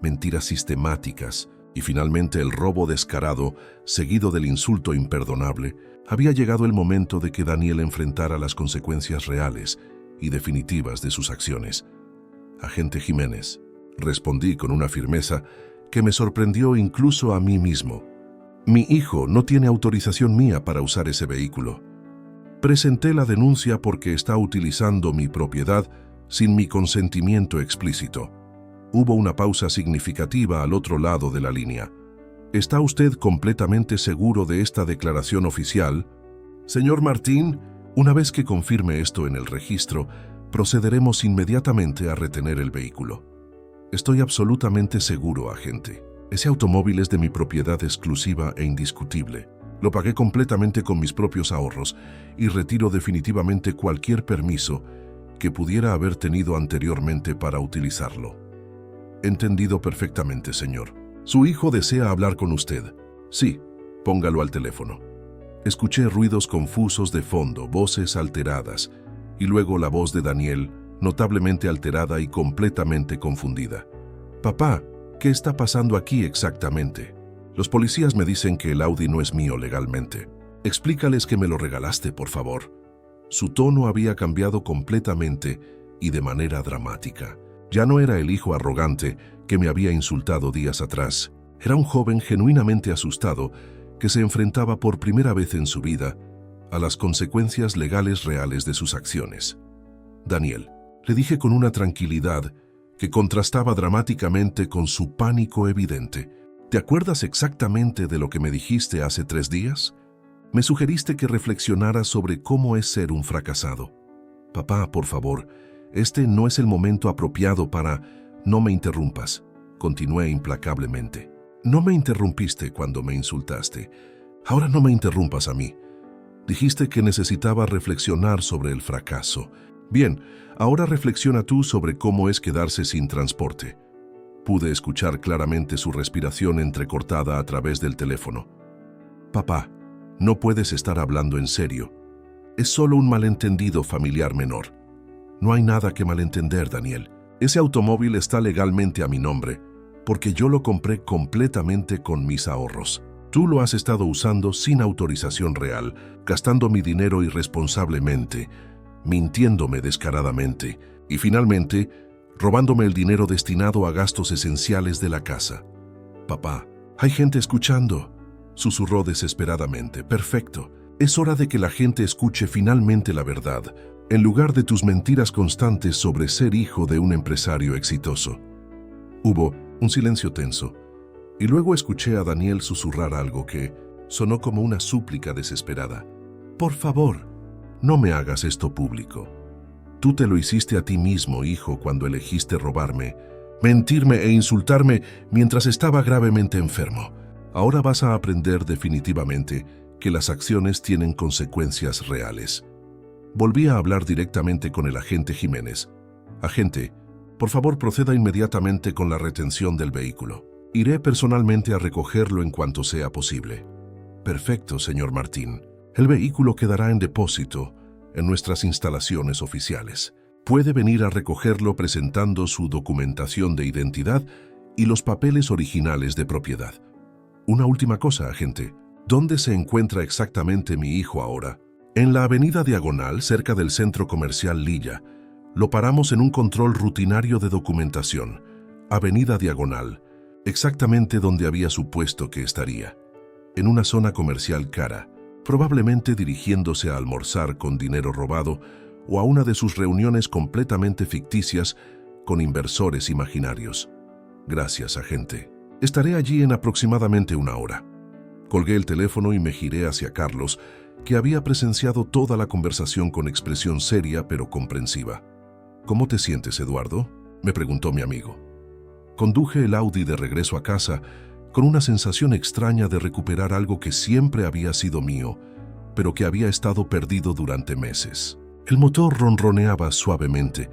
mentiras sistemáticas y finalmente el robo descarado, seguido del insulto imperdonable, había llegado el momento de que Daniel enfrentara las consecuencias reales y definitivas de sus acciones. «Agente Jiménez», respondí con una firmeza que me sorprendió incluso a mí mismo. «Mi hijo no tiene autorización mía para usar ese vehículo. Presenté la denuncia porque está utilizando mi propiedad sin mi consentimiento explícito». Hubo una pausa significativa al otro lado de la línea. «¿Está usted completamente seguro de esta declaración oficial?» «Señor Martín, Una vez que confirme esto en el registro, procederemos inmediatamente a retener el vehículo. Estoy absolutamente seguro, agente. Ese automóvil es de mi propiedad exclusiva e indiscutible. Lo pagué completamente con mis propios ahorros y retiro definitivamente cualquier permiso que pudiera haber tenido anteriormente para utilizarlo. Entendido perfectamente, señor. Su hijo desea hablar con usted. Sí, póngalo al teléfono. Escuché ruidos confusos de fondo, voces alteradas, y luego la voz de Daniel, notablemente alterada y completamente confundida. Papá, ¿qué está pasando aquí exactamente? Los policías me dicen que el Audi no es mío legalmente. Explícales que me lo regalaste, por favor. Su tono había cambiado completamente y de manera dramática. Ya no era el hijo arrogante que me había insultado días atrás. Era un joven genuinamente asustado que se enfrentaba por primera vez en su vida a las consecuencias legales reales de sus acciones. Daniel, le dije con una tranquilidad que contrastaba dramáticamente con su pánico evidente. ¿Te acuerdas exactamente de lo que me dijiste hace 3 días? Me sugeriste que reflexionara sobre cómo es ser un fracasado. Papá, por favor, este no es el momento apropiado para... No me interrumpas, continué implacablemente. No me interrumpiste cuando me insultaste. Ahora no me interrumpas a mí. Dijiste que necesitaba reflexionar sobre el fracaso. Bien, ahora reflexiona tú sobre cómo es quedarse sin transporte. Pude escuchar claramente su respiración entrecortada a través del teléfono. Papá, no puedes estar hablando en serio. Es solo un malentendido familiar menor. No hay nada que malentender, Daniel. Ese automóvil está legalmente a mi nombre, porque yo lo compré completamente con mis ahorros. Tú lo has estado usando sin autorización real, gastando mi dinero irresponsablemente, mintiéndome descaradamente y finalmente robándome el dinero destinado a gastos esenciales de la casa. Papá, hay gente escuchando, susurró desesperadamente. Perfecto, es hora de que la gente escuche finalmente la verdad, en lugar de tus mentiras constantes sobre ser hijo de un empresario exitoso. Hubo un silencio tenso, y luego escuché a Daniel susurrar algo que sonó como una súplica desesperada. Por favor, no me hagas esto público. Tú te lo hiciste a ti mismo, hijo, cuando elegiste robarme, mentirme e insultarme mientras estaba gravemente enfermo. Ahora vas a aprender definitivamente que las acciones tienen consecuencias reales. Volví a hablar directamente con el agente Jiménez. Agente, por favor proceda inmediatamente con la retención del vehículo. Iré personalmente a recogerlo en cuanto sea posible. Perfecto, señor Martín. El vehículo quedará en depósito en nuestras instalaciones oficiales. Puede venir a recogerlo presentando su documentación de identidad y los papeles originales de propiedad. Una última cosa, agente. ¿Dónde se encuentra exactamente mi hijo ahora? En la avenida Diagonal, cerca del centro comercial Lilla. Lo paramos en un control rutinario de documentación. Avenida Diagonal, exactamente donde había supuesto que estaría. En una zona comercial cara, probablemente dirigiéndose a almorzar con dinero robado o a una de sus reuniones completamente ficticias con inversores imaginarios. Gracias, agente. Estaré allí en aproximadamente 1 hora. Colgué el teléfono y me giré hacia Carlos, que había presenciado toda la conversación con expresión seria pero comprensiva. ¿Cómo te sientes, Eduardo?, me preguntó mi amigo. Conduje el Audi de regreso a casa con una sensación extraña de recuperar algo que siempre había sido mío, pero que había estado perdido durante meses. El motor ronroneaba suavemente,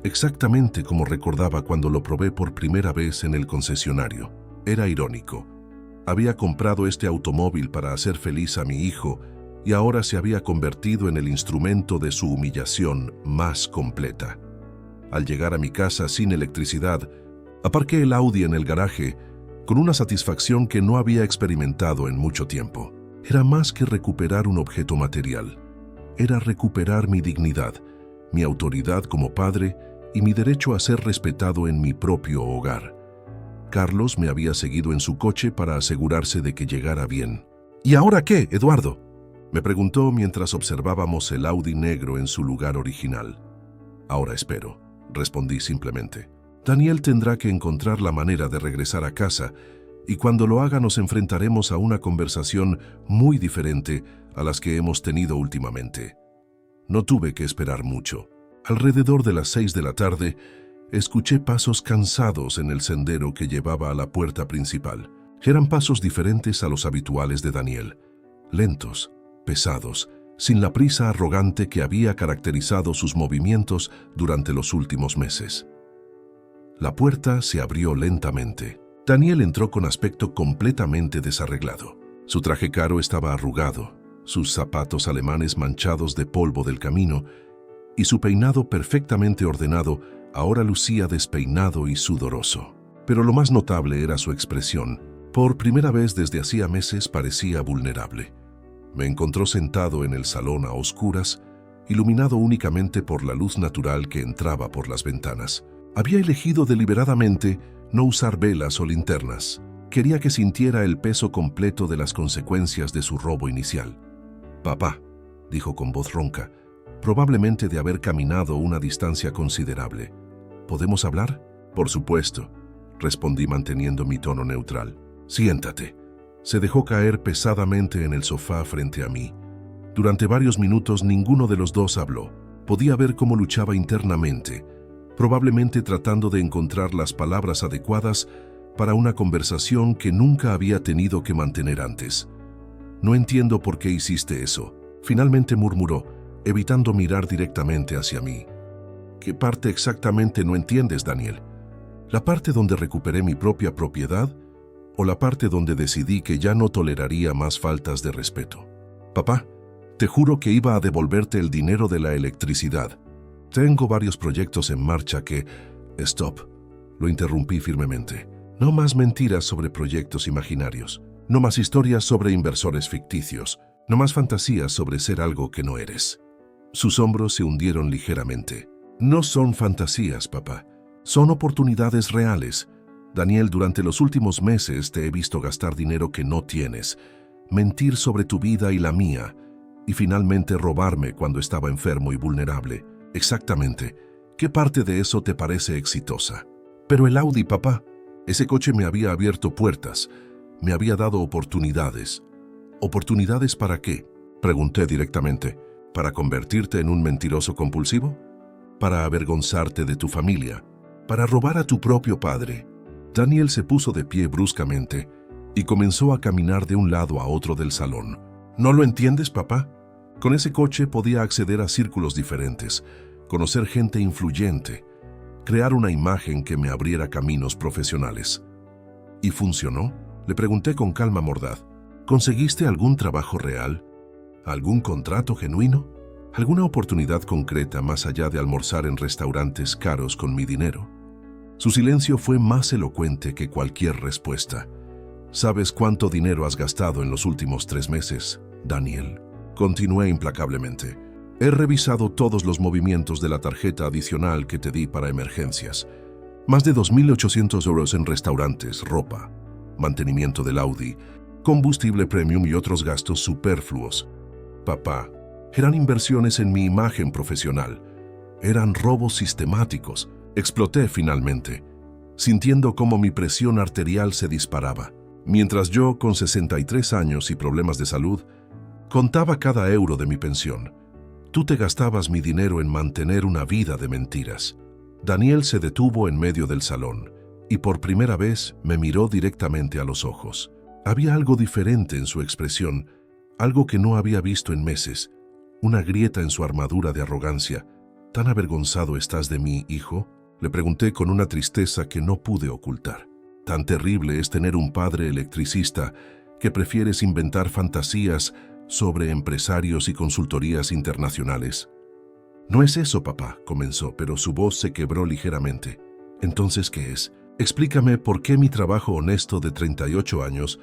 exactamente como recordaba cuando lo probé por primera vez en el concesionario. Era irónico. Había comprado este automóvil para hacer feliz a mi hijo y ahora se había convertido en el instrumento de su humillación más completa. Al llegar a mi casa sin electricidad, aparqué el Audi en el garaje con una satisfacción que no había experimentado en mucho tiempo. Era más que recuperar un objeto material. Era recuperar mi dignidad, mi autoridad como padre y mi derecho a ser respetado en mi propio hogar. Carlos me había seguido en su coche para asegurarse de que llegara bien. ¿Y ahora qué, Eduardo?, me preguntó mientras observábamos el Audi negro en su lugar original. Ahora espero, respondí simplemente. Daniel tendrá que encontrar la manera de regresar a casa y cuando lo haga nos enfrentaremos a una conversación muy diferente a las que hemos tenido últimamente. No tuve que esperar mucho. Alrededor de las 6 de la tarde, escuché pasos cansados en el sendero que llevaba a la puerta principal. Eran pasos diferentes a los habituales de Daniel. Lentos, pesados, sin la prisa arrogante que había caracterizado sus movimientos durante los últimos meses. La puerta se abrió lentamente. Daniel entró con aspecto completamente desarreglado. Su traje caro estaba arrugado, sus zapatos alemanes manchados de polvo del camino y su peinado perfectamente ordenado ahora lucía despeinado y sudoroso. Pero lo más notable era su expresión. Por primera vez desde hacía meses parecía vulnerable. Me encontró sentado en el salón a oscuras, iluminado únicamente por la luz natural que entraba por las ventanas. Había elegido deliberadamente no usar velas o linternas. Quería que sintiera el peso completo de las consecuencias de su robo inicial. «Papá», dijo con voz ronca, probablemente de haber caminado una distancia considerable. «¿Podemos hablar?» «Por supuesto», respondí manteniendo mi tono neutral. «Siéntate». Se dejó caer pesadamente en el sofá frente a mí. Durante varios minutos ninguno de los dos habló. Podía ver cómo luchaba internamente, probablemente tratando de encontrar las palabras adecuadas para una conversación que nunca había tenido que mantener antes. «No entiendo por qué hiciste eso», finalmente murmuró, evitando mirar directamente hacia mí. «¿Qué parte exactamente no entiendes, Daniel? ¿La parte donde recuperé mi propia propiedad o la parte donde decidí que ya no toleraría más faltas de respeto?» «Papá, te juro que iba a devolverte el dinero de la electricidad. Tengo varios proyectos en marcha que...» «Stop», lo interrumpí firmemente. «No más mentiras sobre proyectos imaginarios. No más historias sobre inversores ficticios. No más fantasías sobre ser algo que no eres». Sus hombros se hundieron ligeramente. «No son fantasías, papá. Son oportunidades reales. Daniel, durante los últimos meses te he visto gastar dinero que no tienes, mentir sobre tu vida y la mía, y finalmente robarme cuando estaba enfermo y vulnerable. Exactamente. ¿Qué parte de eso te parece exitosa?» «Pero el Audi, papá. Ese coche me había abierto puertas, me había dado oportunidades». «¿Oportunidades para qué?», pregunté directamente. ¿Para convertirte en un mentiroso compulsivo? ¿Para avergonzarte de tu familia? ¿Para robar a tu propio padre?» Daniel se puso de pie bruscamente y comenzó a caminar de un lado a otro del salón. «¿No lo entiendes, papá? Con ese coche podía acceder a círculos diferentes, conocer gente influyente, crear una imagen que me abriera caminos profesionales». «¿Y funcionó?», le pregunté con calma mordaz. «¿Conseguiste algún trabajo real? ¿Algún contrato genuino? ¿Alguna oportunidad concreta más allá de almorzar en restaurantes caros con mi dinero?» Su silencio fue más elocuente que cualquier respuesta. «¿Sabes cuánto dinero has gastado en los últimos 3 meses, Daniel?», continué implacablemente. «He revisado todos los movimientos de la tarjeta adicional que te di para emergencias. Más de 2.800 euros en restaurantes, ropa, mantenimiento del Audi, combustible premium y otros gastos superfluos. Papá, eran inversiones en mi imagen profesional. Eran robos sistemáticos». Exploté finalmente, sintiendo cómo mi presión arterial se disparaba, mientras yo, con 63 años y problemas de salud, contaba cada euro de mi pensión. «Tú te gastabas mi dinero en mantener una vida de mentiras». Daniel se detuvo en medio del salón y por primera vez me miró directamente a los ojos. Había algo diferente en su expresión, algo que no había visto en meses, una grieta en su armadura de arrogancia. «¿Tan avergonzado estás de mí, hijo?», le pregunté con una tristeza que no pude ocultar. «¿Tan terrible es tener un padre electricista que prefieres inventar fantasías sobre empresarios y consultorías internacionales?» «No es eso, papá», comenzó, pero su voz se quebró ligeramente. «¿Entonces qué es? Explícame por qué mi trabajo honesto de 38 años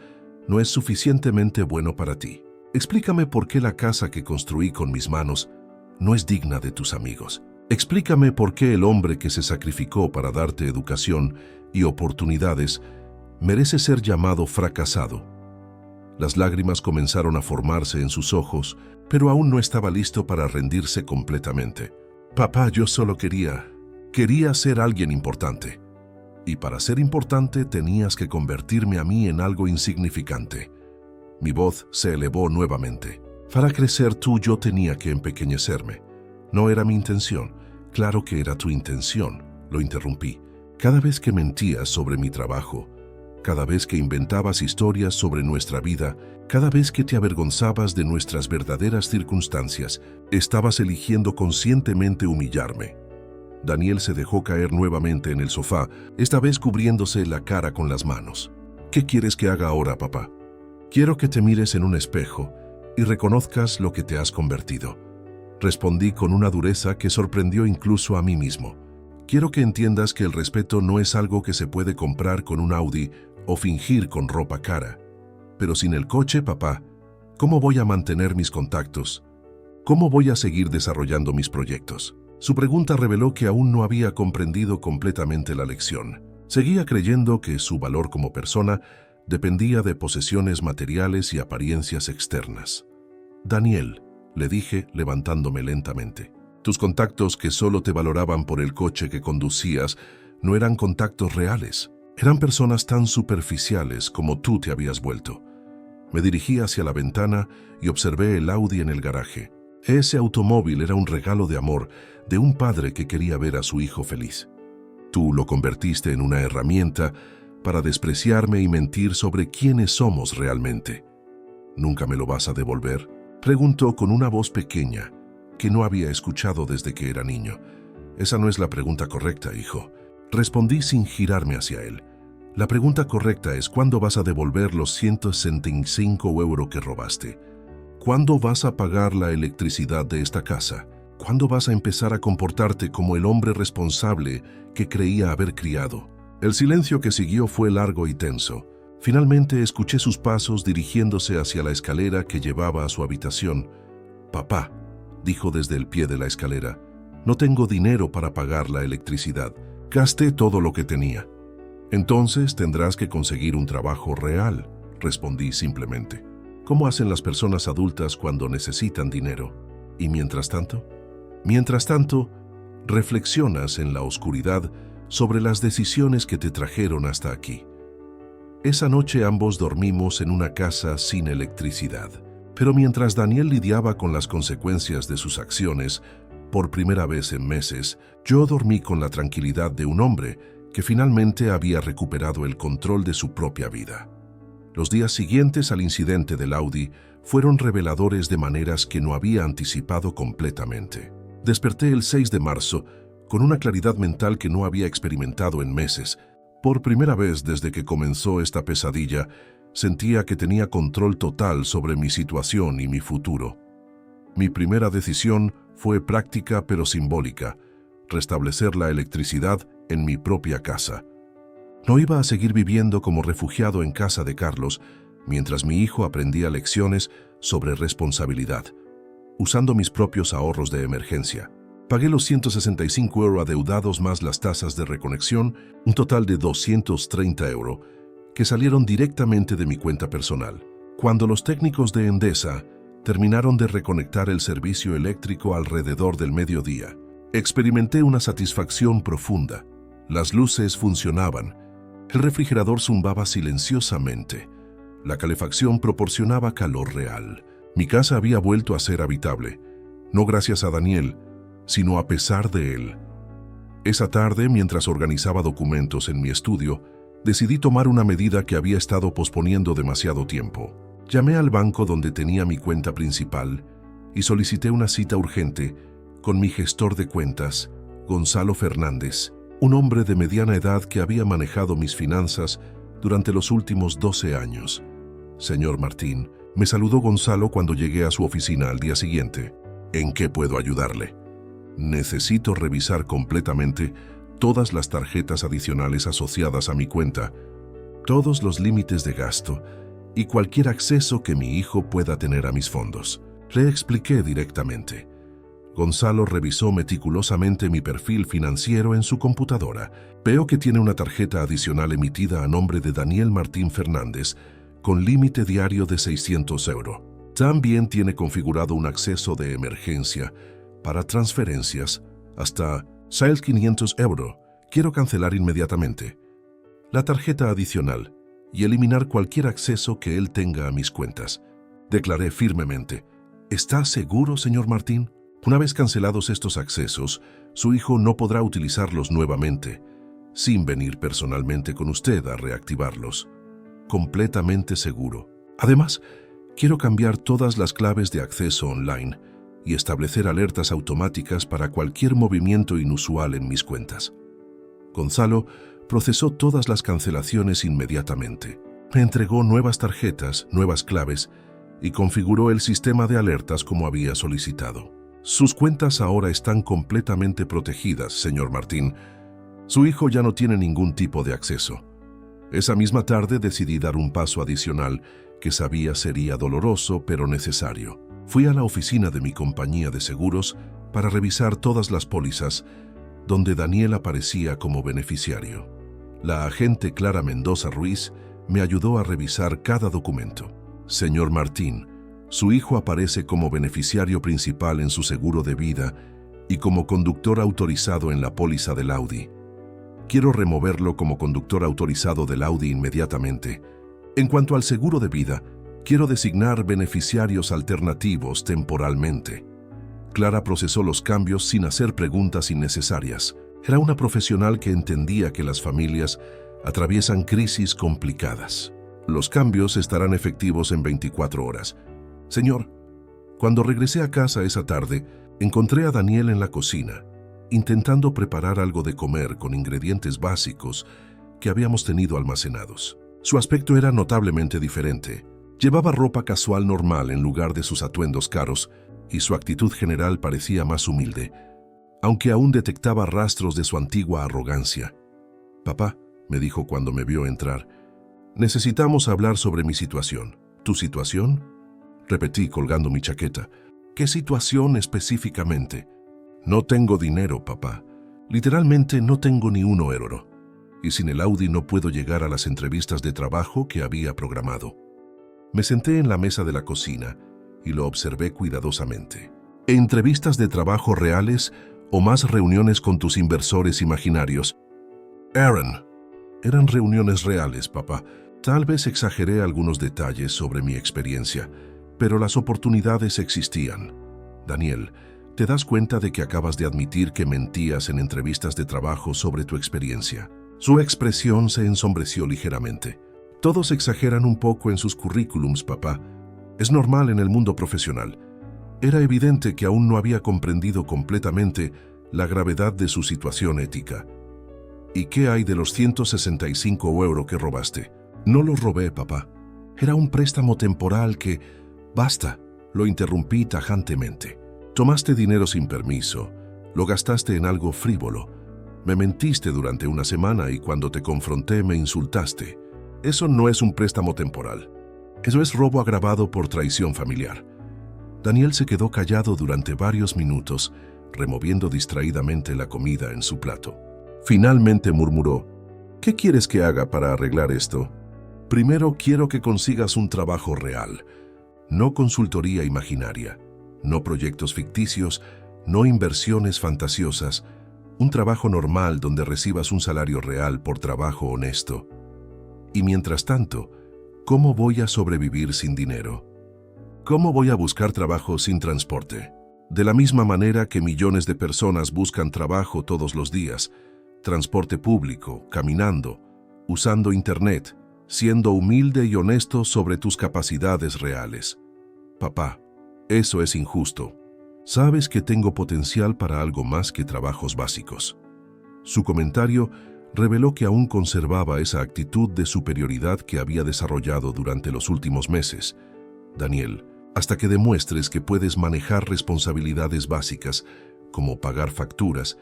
no es suficientemente bueno para ti. Explícame por qué la casa que construí con mis manos no es digna de tus amigos. Explícame por qué el hombre que se sacrificó para darte educación y oportunidades merece ser llamado fracasado». Las lágrimas comenzaron a formarse en sus ojos, pero aún no estaba listo para rendirse completamente. «Papá, yo solo quería ser alguien importante. Y para ser importante tenías que convertirme a mí en algo insignificante». Mi voz se elevó nuevamente. «Para crecer tú yo tenía que empequeñecerme. No era mi intención. Claro que era tu intención, lo interrumpí. Cada vez que mentías sobre mi trabajo, cada vez que inventabas historias sobre nuestra vida, cada vez que te avergonzabas de nuestras verdaderas circunstancias, estabas eligiendo conscientemente humillarme. Daniel se dejó caer nuevamente en el sofá, esta vez cubriéndose la cara con las manos. ¿Qué quieres que haga ahora, papá? Quiero que te mires en un espejo y reconozcas lo que te has convertido. Respondí con una dureza que sorprendió incluso a mí mismo. Quiero que entiendas que el respeto no es algo que se puede comprar con un Audi o fingir con ropa cara. Pero sin el coche, papá, ¿cómo voy a mantener mis contactos? ¿Cómo voy a seguir desarrollando mis proyectos? Su pregunta reveló que aún no había comprendido completamente la lección. Seguía creyendo que su valor como persona dependía de posesiones materiales y apariencias externas. Daniel, le dije levantándome lentamente, tus contactos que solo te valoraban por el coche que conducías no eran contactos reales. Eran personas tan superficiales como tú te habías vuelto. Me dirigí hacia la ventana y observé el Audi en el garaje. Ese automóvil era un regalo de amor de un padre que quería ver a su hijo feliz. Tú lo convertiste en una herramienta para despreciarme y mentir sobre quiénes somos realmente. ¿Nunca me lo vas a devolver?, preguntó con una voz pequeña que no había escuchado desde que era niño. Esa no es la pregunta correcta, hijo. Respondí sin girarme hacia él. La pregunta correcta es ¿cuándo vas a devolver los 165 € que robaste? ¿Cuándo vas a pagar la electricidad de esta casa? ¿Cuándo vas a empezar a comportarte como el hombre responsable que creía haber criado? El silencio que siguió fue largo y tenso. Finalmente escuché sus pasos dirigiéndose hacia la escalera que llevaba a su habitación. Papá, dijo desde el pie de la escalera, no tengo dinero para pagar la electricidad. Gasté todo lo que tenía. Entonces tendrás que conseguir un trabajo real, respondí simplemente. ¿Cómo hacen las personas adultas cuando necesitan dinero? ¿Y mientras tanto? Mientras tanto, reflexionas en la oscuridad sobre las decisiones que te trajeron hasta aquí. Esa noche ambos dormimos en una casa sin electricidad. Pero mientras Daniel lidiaba con las consecuencias de sus acciones, por primera vez en meses, yo dormí con la tranquilidad de un hombre que finalmente había recuperado el control de su propia vida. Los días siguientes al incidente del Audi fueron reveladores de maneras que no había anticipado completamente. Desperté el 6 de marzo con una claridad mental que no había experimentado en meses. Por primera vez desde que comenzó esta pesadilla, sentía que tenía control total sobre mi situación y mi futuro. Mi primera decisión fue práctica pero simbólica: restablecer la electricidad en mi propia casa. No iba a seguir viviendo como refugiado en casa de Carlos, mientras mi hijo aprendía lecciones sobre responsabilidad, usando mis propios ahorros de emergencia. Pagué los 165 € adeudados más las tasas de reconexión, un total de 230 €, que salieron directamente de mi cuenta personal. Cuando los técnicos de Endesa terminaron de reconectar el servicio eléctrico alrededor del mediodía, experimenté una satisfacción profunda. Las luces funcionaban, el refrigerador zumbaba silenciosamente, la calefacción proporcionaba calor real. Mi casa había vuelto a ser habitable, no gracias a Daniel, sino a pesar de él. Esa tarde, mientras organizaba documentos en mi estudio, decidí tomar una medida que había estado posponiendo demasiado tiempo. Llamé al banco donde tenía mi cuenta principal y solicité una cita urgente con mi gestor de cuentas, Gonzalo Fernández, un hombre de mediana edad que había manejado mis finanzas durante los últimos 12 años. Señor Martín, me saludó Gonzalo cuando llegué a su oficina al día siguiente. ¿En qué puedo ayudarle? Necesito revisar completamente todas las tarjetas adicionales asociadas a mi cuenta, todos los límites de gasto y cualquier acceso que mi hijo pueda tener a mis fondos. Le expliqué directamente. Gonzalo revisó meticulosamente mi perfil financiero en su computadora. Veo que tiene una tarjeta adicional emitida a nombre de Daniel Martín Fernández, con límite diario de 600 €. También tiene configurado un acceso de emergencia para transferencias hasta 6.500 €. Quiero cancelar inmediatamente la tarjeta adicional y eliminar cualquier acceso que él tenga a mis cuentas. Declaré firmemente. ¿Está seguro, señor Martín? Una vez cancelados estos accesos, su hijo no podrá utilizarlos nuevamente, sin venir personalmente con usted a reactivarlos. Completamente seguro. Además, quiero cambiar todas las claves de acceso online y establecer alertas automáticas para cualquier movimiento inusual en mis cuentas. Gonzalo procesó todas las cancelaciones inmediatamente. Me entregó nuevas tarjetas, nuevas claves y configuró el sistema de alertas como había solicitado. Sus cuentas ahora están completamente protegidas, señor Martín. Su hijo ya no tiene ningún tipo de acceso. Esa misma tarde decidí dar un paso adicional que sabía sería doloroso pero necesario. Fui a la oficina de mi compañía de seguros para revisar todas las pólizas donde Daniel aparecía como beneficiario. La agente Clara Mendoza Ruiz me ayudó a revisar cada documento. Señor Martín, su hijo aparece como beneficiario principal en su seguro de vida y como conductor autorizado en la póliza del Audi. Quiero removerlo como conductor autorizado del Audi inmediatamente. En cuanto al seguro de vida, quiero designar beneficiarios alternativos temporalmente. Clara procesó los cambios sin hacer preguntas innecesarias. Era una profesional que entendía que las familias atraviesan crisis complicadas. Los cambios estarán efectivos en 24 horas. Señor, cuando regresé a casa esa tarde, encontré a Daniel en la cocina, intentando preparar algo de comer con ingredientes básicos que habíamos tenido almacenados. Su aspecto era notablemente diferente. Llevaba ropa casual normal en lugar de sus atuendos caros y su actitud general parecía más humilde, aunque aún detectaba rastros de su antigua arrogancia. «Papá», me dijo cuando me vio entrar, «necesitamos hablar sobre mi situación». «¿Tu situación?», repetí colgando mi chaqueta. «¿Qué situación específicamente?» «No tengo dinero, papá. Literalmente no tengo ni un euro. Y sin el Audi no puedo llegar a las entrevistas de trabajo que había programado». Me senté en la mesa de la cocina y lo observé cuidadosamente. ¿Entrevistas de trabajo reales o más reuniones con tus inversores imaginarios? «Aaron, eran reuniones reales, papá. Tal vez exageré algunos detalles sobre mi experiencia, pero las oportunidades existían. Daniel, ¿te das cuenta de que acabas de admitir que mentías en entrevistas de trabajo sobre tu experiencia?» Su expresión se ensombreció ligeramente. «Todos exageran un poco en sus currículums, papá. Es normal en el mundo profesional». Era evidente que aún no había comprendido completamente la gravedad de su situación ética. «¿Y qué hay de los 165 € que robaste?» «No los robé, papá. Era un préstamo temporal que...» «Basta», lo interrumpí tajantemente. «Tomaste dinero sin permiso, lo gastaste en algo frívolo. Me mentiste durante una semana y cuando te confronté me insultaste. Eso no es un préstamo temporal. Eso es robo agravado por traición familiar». Daniel se quedó callado durante varios minutos, removiendo distraídamente la comida en su plato. Finalmente murmuró: «¿Qué quieres que haga para arreglar esto?» «Primero quiero que consigas un trabajo real, no consultoría imaginaria, no proyectos ficticios, no inversiones fantasiosas, un trabajo normal donde recibas un salario real por trabajo honesto. Y mientras tanto, ¿cómo voy a sobrevivir sin dinero? ¿Cómo voy a buscar trabajo sin transporte? De la misma manera que millones de personas buscan trabajo todos los días, transporte público, caminando, usando internet, siendo humilde y honesto sobre tus capacidades reales. Papá, eso es injusto. Sabes que tengo potencial para algo más que trabajos básicos». Su comentario reveló que aún conservaba esa actitud de superioridad que había desarrollado durante los últimos meses. «Daniel, hasta que demuestres que puedes manejar responsabilidades básicas, como pagar facturas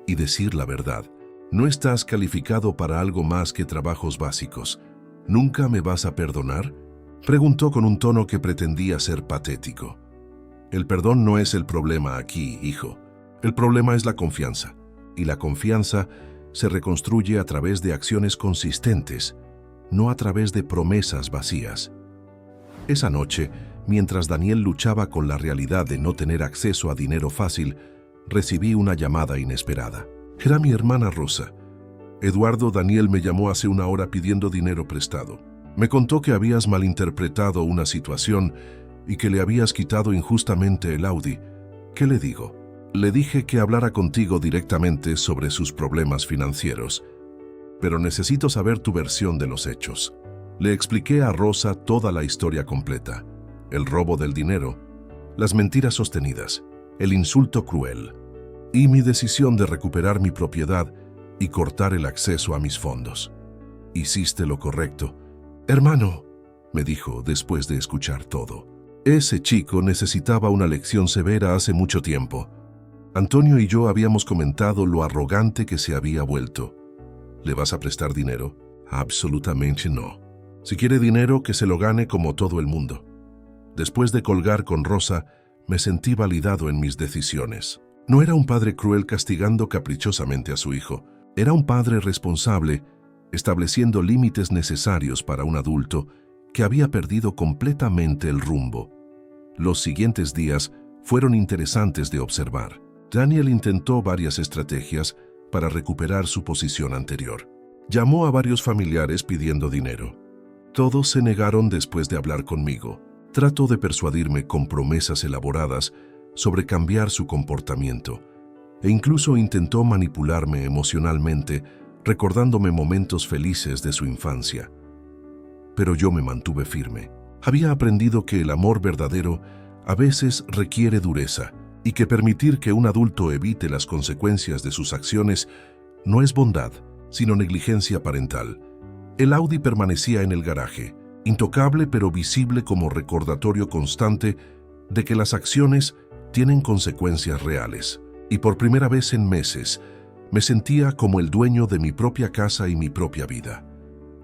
y decir la verdad, no estás calificado para algo más que trabajos básicos. ¿Nunca me vas a perdonar?», preguntó con un tono que pretendía ser patético. «El perdón no es el problema aquí, hijo. El problema es la confianza. Y la confianza se reconstruye a través de acciones consistentes, no a través de promesas vacías». Esa noche, mientras Daniel luchaba con la realidad de no tener acceso a dinero fácil, recibí una llamada inesperada. Era mi hermana Rosa. «Eduardo, Daniel me llamó hace una hora pidiendo dinero prestado. Me contó que habías malinterpretado una situación y que le habías quitado injustamente el Audi. ¿Qué le digo? Le dije que hablara contigo directamente sobre sus problemas financieros, pero necesito saber tu versión de los hechos. Le expliqué a Rosa toda la historia completa: el robo del dinero, las mentiras sostenidas, el insulto cruel y mi decisión de recuperar mi propiedad y cortar el acceso a mis fondos. Hiciste lo correcto. Hermano, me dijo después de escuchar todo. Ese chico necesitaba una lección severa hace mucho tiempo. Antonio y yo habíamos comentado lo arrogante que se había vuelto. ¿Le vas a prestar dinero? Absolutamente no. Si quiere dinero, que se lo gane como todo el mundo. Después de colgar con Rosa, me sentí validado en mis decisiones. No era un padre cruel castigando caprichosamente a su hijo. Era un padre responsable, estableciendo límites necesarios para un adulto que había perdido completamente el rumbo. Los siguientes días fueron interesantes de observar. Daniel intentó varias estrategias para recuperar su posición anterior. Llamó a varios familiares pidiendo dinero. Todos se negaron después de hablar conmigo. Trató de persuadirme con promesas elaboradas sobre cambiar su comportamiento, e incluso intentó manipularme emocionalmente, recordándome momentos felices de su infancia. Pero yo me mantuve firme. Había aprendido que el amor verdadero a veces requiere dureza, y que permitir que un adulto evite las consecuencias de sus acciones no es bondad, sino negligencia parental. El Audi permanecía en el garaje, intocable pero visible como recordatorio constante de que las acciones tienen consecuencias reales. Y por primera vez en meses, me sentía como el dueño de mi propia casa y mi propia vida.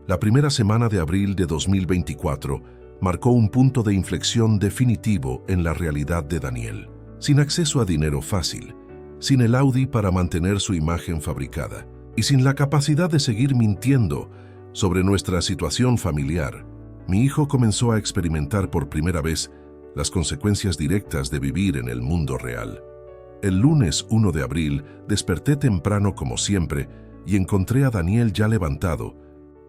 La primera semana de abril de 2024 marcó un punto de inflexión definitivo en la realidad de Daniel. Sin acceso a dinero fácil, sin el Audi para mantener su imagen fabricada, y sin la capacidad de seguir mintiendo sobre nuestra situación familiar, mi hijo comenzó a experimentar por primera vez las consecuencias directas de vivir en el mundo real. El lunes 1 de abril desperté temprano como siempre y encontré a Daniel ya levantado,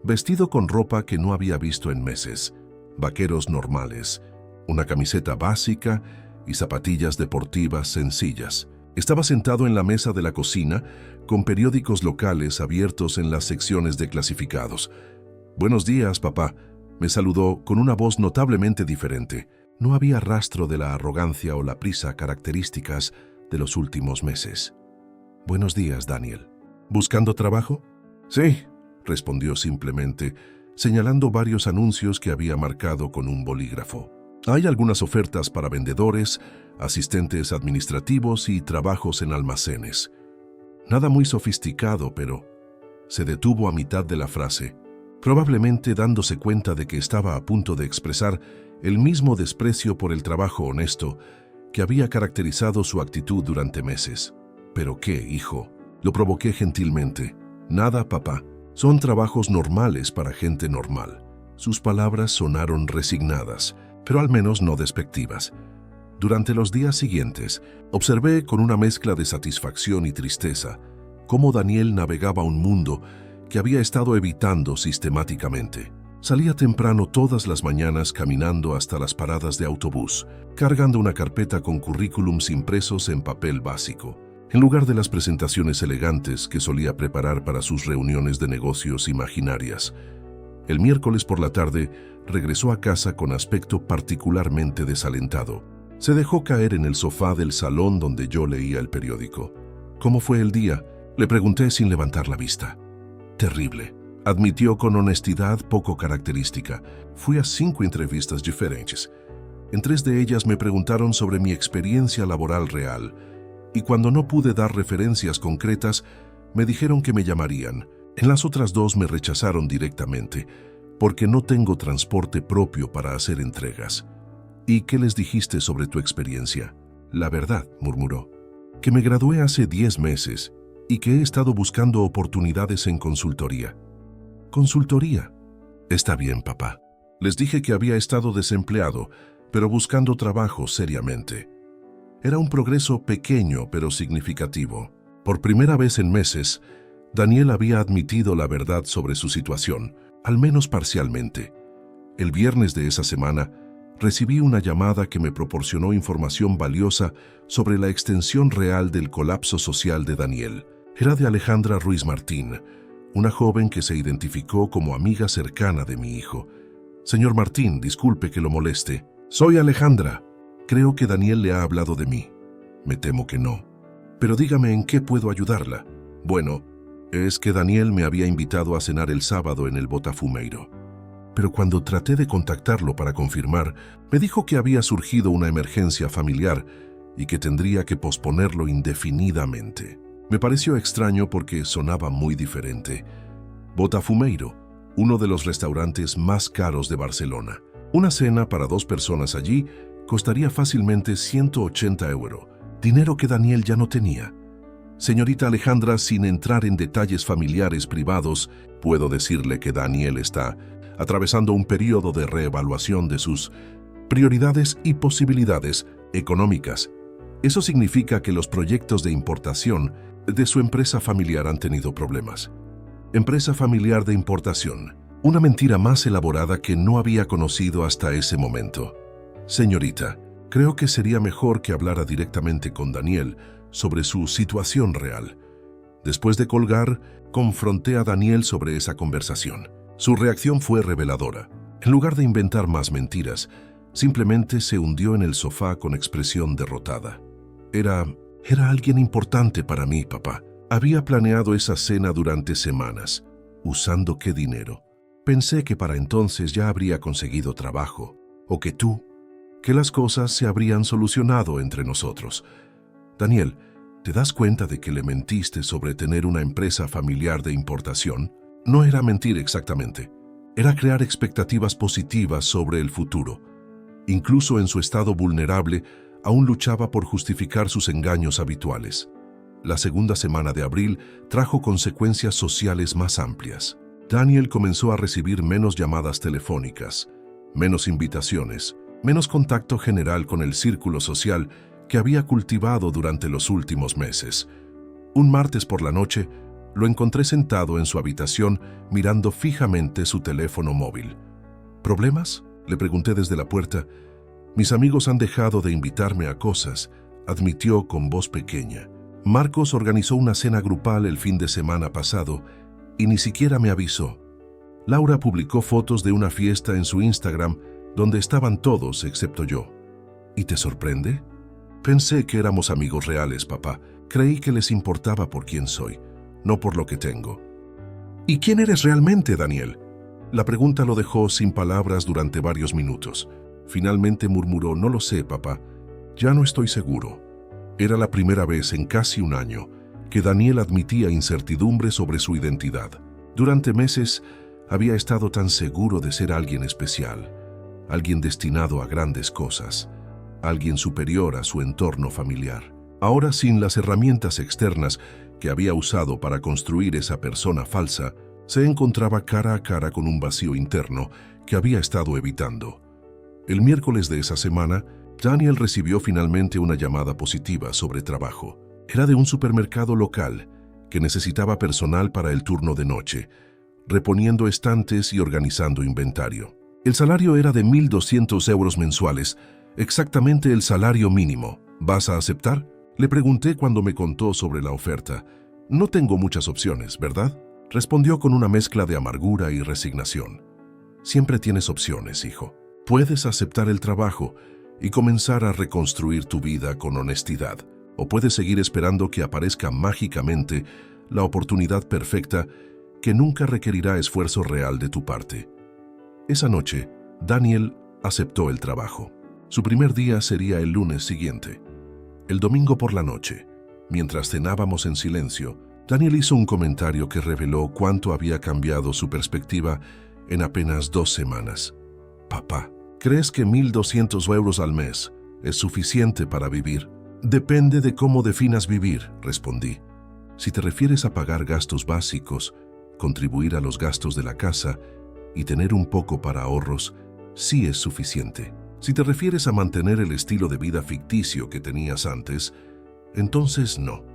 vestido con ropa que no había visto en meses, vaqueros normales, una camiseta básica y zapatillas deportivas sencillas. Estaba sentado en la mesa de la cocina con periódicos locales abiertos en las secciones de clasificados. «Buenos días, papá», me saludó con una voz notablemente diferente. No había rastro de la arrogancia o la prisa características de los últimos meses. «Buenos días, Daniel». «¿Buscando trabajo?» «Sí», respondió simplemente, señalando varios anuncios que había marcado con un bolígrafo. «Hay algunas ofertas para vendedores, asistentes administrativos y trabajos en almacenes». Nada muy sofisticado, pero se detuvo a mitad de la frase, probablemente dándose cuenta de que estaba a punto de expresar el mismo desprecio por el trabajo honesto que había caracterizado su actitud durante meses. «¿Pero qué, hijo?», lo provoqué gentilmente. «Nada, papá. Son trabajos normales para gente normal». Sus palabras sonaron resignadas, pero al menos no despectivas. Durante los días siguientes, observé con una mezcla de satisfacción y tristeza cómo Daniel navegaba un mundo que había estado evitando sistemáticamente. Salía temprano todas las mañanas caminando hasta las paradas de autobús, cargando una carpeta con currículums impresos en papel básico, en lugar de las presentaciones elegantes que solía preparar para sus reuniones de negocios imaginarias. El miércoles por la tarde regresó a casa con aspecto particularmente desalentado. Se dejó caer en el sofá del salón donde yo leía el periódico. «¿Cómo fue el día?», le pregunté sin levantar la vista. «Terrible», admitió con honestidad poco característica. «Fui a 5 entrevistas diferentes. En 3 de ellas me preguntaron sobre mi experiencia laboral real, y cuando no pude dar referencias concretas, me dijeron que me llamarían. En las otras 2 me rechazaron directamente, porque no tengo transporte propio para hacer entregas». «¿Y qué les dijiste sobre tu experiencia?» «La verdad», murmuró, «que me gradué hace 10 meses y que he estado buscando oportunidades en consultoría». «¿Consultoría?» «Está bien, papá». Les dije que había estado desempleado, pero buscando trabajo seriamente. Era un progreso pequeño pero significativo. Por primera vez en meses, Daniel había admitido la verdad sobre su situación, al menos parcialmente. El viernes de esa semana, recibí una llamada que me proporcionó información valiosa sobre la extensión real del colapso social de Daniel. Era de Alejandra Ruiz Martín, una joven que se identificó como amiga cercana de mi hijo. Señor Martín, disculpe que lo moleste. Soy Alejandra. Creo que Daniel le ha hablado de mí. Me temo que no. Pero dígame en qué puedo ayudarla. Bueno, es que Daniel me había invitado a cenar el sábado en el Botafumeiro. Pero cuando traté de contactarlo para confirmar, me dijo que había surgido una emergencia familiar y que tendría que posponerlo indefinidamente. Me pareció extraño porque sonaba muy diferente. Botafumeiro, uno de los restaurantes más caros de Barcelona. Una cena para 2 personas allí costaría fácilmente 180 euros, dinero que Daniel ya no tenía. Señorita Alejandra, sin entrar en detalles familiares privados, puedo decirle que Daniel está atravesando un periodo de reevaluación de sus prioridades y posibilidades económicas. Eso significa que los proyectos de importación de su empresa familiar han tenido problemas. Empresa familiar de importación. Una mentira más elaborada que no había conocido hasta ese momento. Señorita, creo que sería mejor que hablara directamente con Daniel sobre su situación real. Después de colgar, confronté a Daniel sobre esa conversación. Su reacción fue reveladora. En lugar de inventar más mentiras, simplemente se hundió en el sofá con expresión derrotada. Era alguien importante para mí, papá. Había planeado esa cena durante semanas. ¿Usando qué dinero? Pensé que para entonces ya habría conseguido trabajo, o que las cosas se habrían solucionado entre nosotros. Daniel, ¿te das cuenta de que le mentiste sobre tener una empresa familiar de importación? No era mentir exactamente. Era crear expectativas positivas sobre el futuro. Incluso en su estado vulnerable, aún luchaba por justificar sus engaños habituales. La segunda semana de abril trajo consecuencias sociales más amplias. Daniel comenzó a recibir menos llamadas telefónicas, menos invitaciones, menos contacto general con el círculo social que había cultivado durante los últimos meses. Un martes por la noche, lo encontré sentado en su habitación mirando fijamente su teléfono móvil. ¿Problemas?, le pregunté desde la puerta. Mis amigos han dejado de invitarme a cosas, admitió con voz pequeña. Marcos organizó una cena grupal el fin de semana pasado y ni siquiera me avisó. Laura publicó fotos de una fiesta en su Instagram donde estaban todos excepto yo. ¿Y te sorprende? Pensé que éramos amigos reales, papá. Creí que les importaba por quién soy, no por lo que tengo. ¿Y quién eres realmente, Daniel? La pregunta lo dejó sin palabras durante varios minutos. Finalmente murmuró: no lo sé, papá. Ya no estoy seguro. Era la primera vez en casi un año que Daniel admitía incertidumbre sobre su identidad. Durante meses había estado tan seguro de ser alguien especial, alguien destinado a grandes cosas, alguien superior a su entorno familiar. Ahora, sin las herramientas externas que había usado para construir esa persona falsa, se encontraba cara a cara con un vacío interno que había estado evitando. El miércoles de esa semana, Daniel recibió finalmente una llamada positiva sobre trabajo. Era de un supermercado local que necesitaba personal para el turno de noche, reponiendo estantes y organizando inventario. El salario era de 1.200 euros mensuales, exactamente el salario mínimo. ¿Vas a aceptar?, le pregunté cuando me contó sobre la oferta. No tengo muchas opciones, ¿verdad?, respondió con una mezcla de amargura y resignación. Siempre tienes opciones, hijo. Puedes aceptar el trabajo y comenzar a reconstruir tu vida con honestidad, o puedes seguir esperando que aparezca mágicamente la oportunidad perfecta que nunca requerirá esfuerzo real de tu parte. Esa noche, Daniel aceptó el trabajo. Su primer día sería el lunes siguiente. El domingo por la noche, mientras cenábamos en silencio, Daniel hizo un comentario que reveló cuánto había cambiado su perspectiva en apenas 2 semanas. Papá, ¿crees que 1.200 euros al mes es suficiente para vivir? Depende de cómo definas vivir, respondí. Si te refieres a pagar gastos básicos, contribuir a los gastos de la casa y tener un poco para ahorros, sí es suficiente. Si te refieres a mantener el estilo de vida ficticio que tenías antes, entonces no.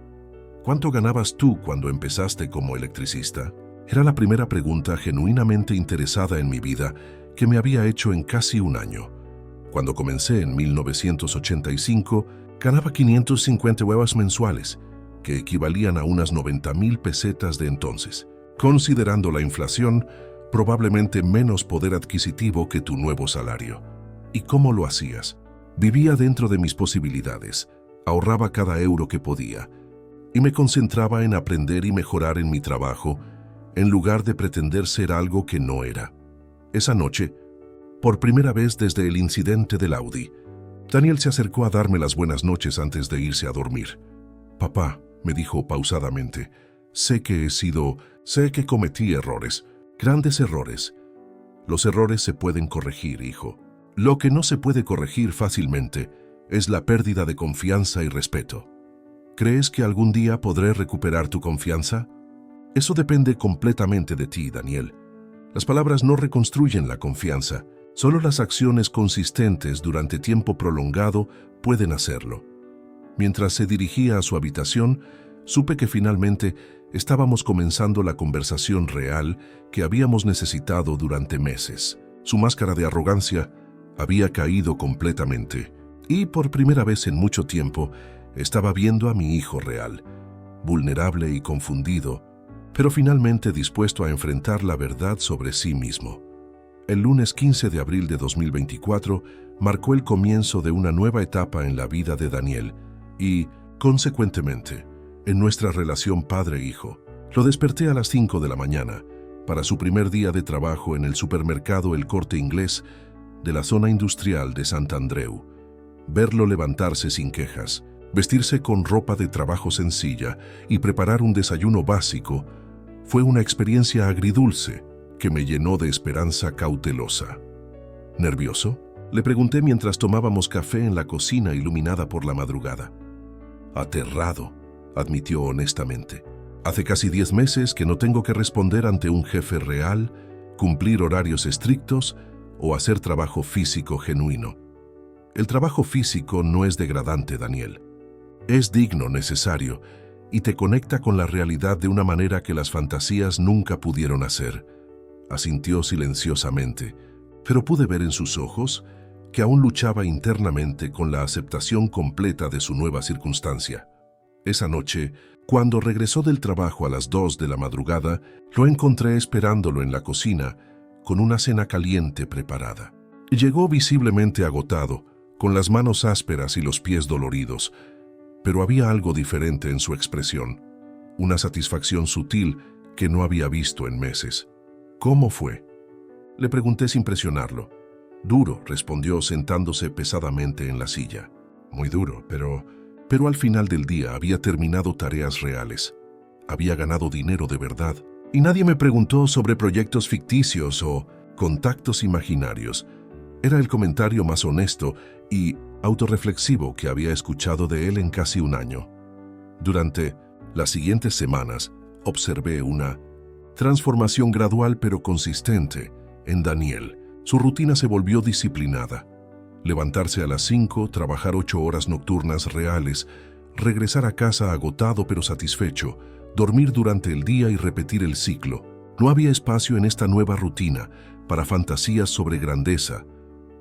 ¿Cuánto ganabas tú cuando empezaste como electricista? Era la primera pregunta genuinamente interesada en mi vida que me había hecho en casi un año. Cuando comencé en 1985, ganaba 550 huevas mensuales, que equivalían a unas 90,000 pesetas de entonces. Considerando la inflación, probablemente menos poder adquisitivo que tu nuevo salario. ¿Y cómo lo hacías? Vivía dentro de mis posibilidades, ahorraba cada euro que podía, y me concentraba en aprender y mejorar en mi trabajo, en lugar de pretender ser algo que no era. Esa noche, por primera vez desde el incidente del Audi, Daniel se acercó a darme las buenas noches antes de irse a dormir. «Papá», me dijo pausadamente, sé que cometí errores, grandes errores. Los errores se pueden corregir, hijo. Lo que no se puede corregir fácilmente es la pérdida de confianza y respeto. ¿Crees que algún día podré recuperar tu confianza? Eso depende completamente de ti, Daniel. Las palabras no reconstruyen la confianza. Solo las acciones consistentes durante tiempo prolongado pueden hacerlo. Mientras se dirigía a su habitación, supe que finalmente estábamos comenzando la conversación real que habíamos necesitado durante meses. Su máscara de arrogancia había caído completamente y por primera vez en mucho tiempo estaba viendo a mi hijo real, vulnerable y confundido, pero finalmente dispuesto a enfrentar la verdad sobre sí mismo. El lunes 15 de abril de 2024 marcó el comienzo de una nueva etapa en la vida de Daniel y, consecuentemente, en nuestra relación padre-hijo. Lo desperté a las 5 de la mañana para su primer día de trabajo en el supermercado El Corte Inglés de la zona industrial de Sant Andreu. Verlo levantarse sin quejas, vestirse con ropa de trabajo sencilla y preparar un desayuno básico fue una experiencia agridulce que me llenó de esperanza cautelosa. ¿Nervioso?, le pregunté mientras tomábamos café en la cocina iluminada por la madrugada. Aterrado, admitió honestamente. Hace casi 10 meses que no tengo que responder ante un jefe real, cumplir horarios estrictos o hacer trabajo físico genuino. El trabajo físico no es degradante, Daniel. Es digno, necesario, y te conecta con la realidad de una manera que las fantasías nunca pudieron hacer. Asintió silenciosamente, pero pude ver en sus ojos que aún luchaba internamente con la aceptación completa de su nueva circunstancia. Esa noche, cuando regresó del trabajo a las 2 de la madrugada, lo encontré esperándolo en la cocina, con una cena caliente preparada. Llegó visiblemente agotado, con las manos ásperas y los pies doloridos, pero había algo diferente en su expresión, una satisfacción sutil que no había visto en meses. ¿Cómo fue?, le pregunté sin presionarlo. Duro, respondió sentándose pesadamente en la silla. Muy duro, pero al final del día había terminado tareas reales. Había ganado dinero de verdad. Y nadie me preguntó sobre proyectos ficticios o contactos imaginarios. Era el comentario más honesto y autorreflexivo que había escuchado de él en casi un año. Durante las siguientes semanas, observé una transformación gradual pero consistente en Daniel. Su rutina se volvió disciplinada. Levantarse a las 5, trabajar 8 horas nocturnas reales, regresar a casa agotado pero satisfecho, dormir durante el día y repetir el ciclo. No había espacio en esta nueva rutina para fantasías sobre grandeza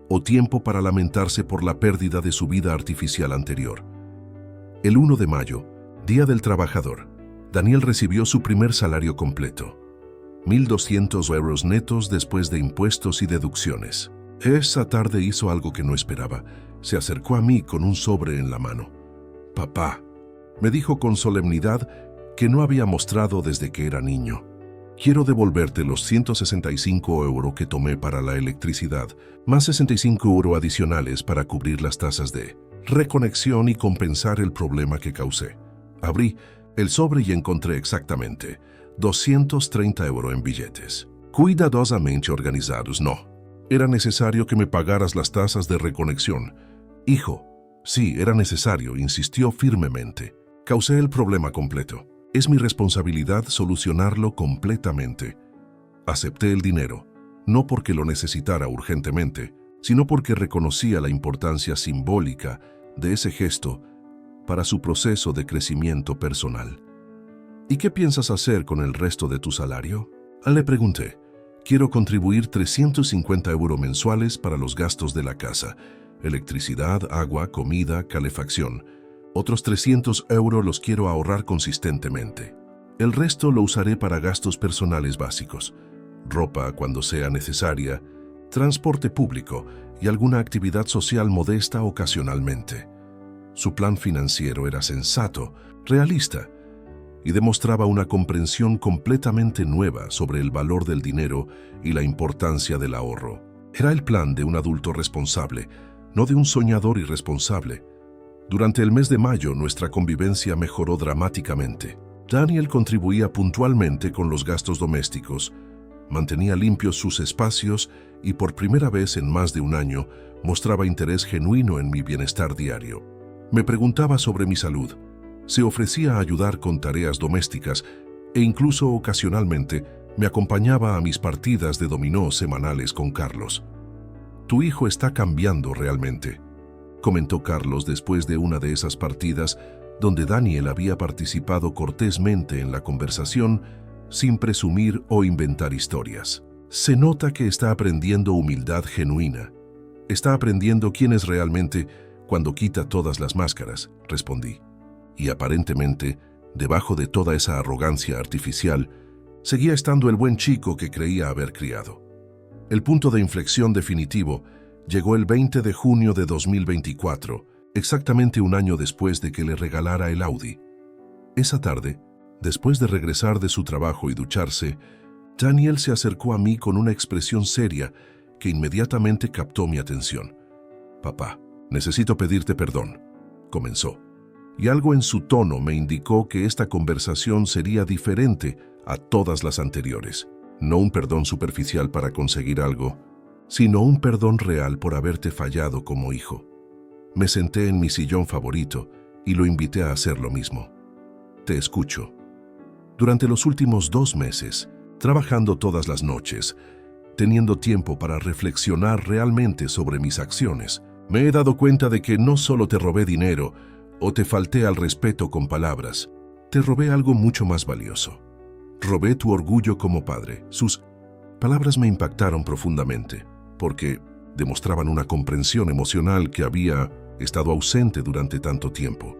o tiempo para lamentarse por la pérdida de su vida artificial anterior. El 1 de mayo, Día del Trabajador, Daniel recibió su primer salario completo. 1.200 euros netos después de impuestos y deducciones. Esa tarde hizo algo que no esperaba. Se acercó a mí con un sobre en la mano. «Papá», me dijo con solemnidad que no había mostrado desde que era niño. «Quiero devolverte los 165 euros que tomé para la electricidad, más 65 euros adicionales para cubrir las tasas de reconexión y compensar el problema que causé». Abrí el sobre y encontré exactamente 230 euros en billetes. Cuidadosamente organizados, no. Era necesario que me pagaras las tasas de reconexión. Hijo, sí, era necesario, insistió firmemente. Causé el problema completo. Es mi responsabilidad solucionarlo completamente. Acepté el dinero, no porque lo necesitara urgentemente, sino porque reconocía la importancia simbólica de ese gesto para su proceso de crecimiento personal. ¿Y qué piensas hacer con el resto de tu salario?, le pregunté. Quiero contribuir 350 euros mensuales para los gastos de la casa. electricidad, agua, comida, calefacción. Otros 300 euros los quiero ahorrar consistentemente. El resto lo usaré para gastos personales básicos, ropa cuando sea necesaria, transporte público y alguna actividad social modesta ocasionalmente. Su plan financiero era sensato, realista, y demostraba una comprensión completamente nueva sobre el valor del dinero y la importancia del ahorro. Era el plan de un adulto responsable, no de un soñador irresponsable. Durante el mes de mayo, nuestra convivencia mejoró dramáticamente. Daniel contribuía puntualmente con los gastos domésticos, mantenía limpios sus espacios y por primera vez en más de un año mostraba interés genuino en mi bienestar diario. Me preguntaba sobre mi salud, se ofrecía a ayudar con tareas domésticas e incluso ocasionalmente me acompañaba a mis partidas de dominó semanales con Carlos. «Tu hijo está cambiando realmente», comentó Carlos después de una de esas partidas donde Daniel había participado cortésmente en la conversación sin presumir o inventar historias. «Se nota que está aprendiendo humildad genuina. Está aprendiendo quién es realmente cuando quita todas las máscaras», respondí. Y aparentemente, debajo de toda esa arrogancia artificial, seguía estando el buen chico que creía haber criado. El punto de inflexión definitivo llegó el 20 de junio de 2024, exactamente un año después de que le regalara el Audi. Esa tarde, después de regresar de su trabajo y ducharse, Daniel se acercó a mí con una expresión seria que inmediatamente captó mi atención. «Papá, necesito pedirte perdón», comenzó. Y algo en su tono me indicó que esta conversación sería diferente a todas las anteriores. No un perdón superficial para conseguir algo, sino un perdón real por haberte fallado como hijo. Me senté en mi sillón favorito y lo invité a hacer lo mismo. «Te escucho». Durante los últimos 2 meses, trabajando todas las noches, teniendo tiempo para reflexionar realmente sobre mis acciones, me he dado cuenta de que no solo te robé dinero o te falté al respeto con palabras, te robé algo mucho más valioso. Robé tu orgullo como padre. Sus palabras me impactaron profundamente, porque demostraban una comprensión emocional que había estado ausente durante tanto tiempo.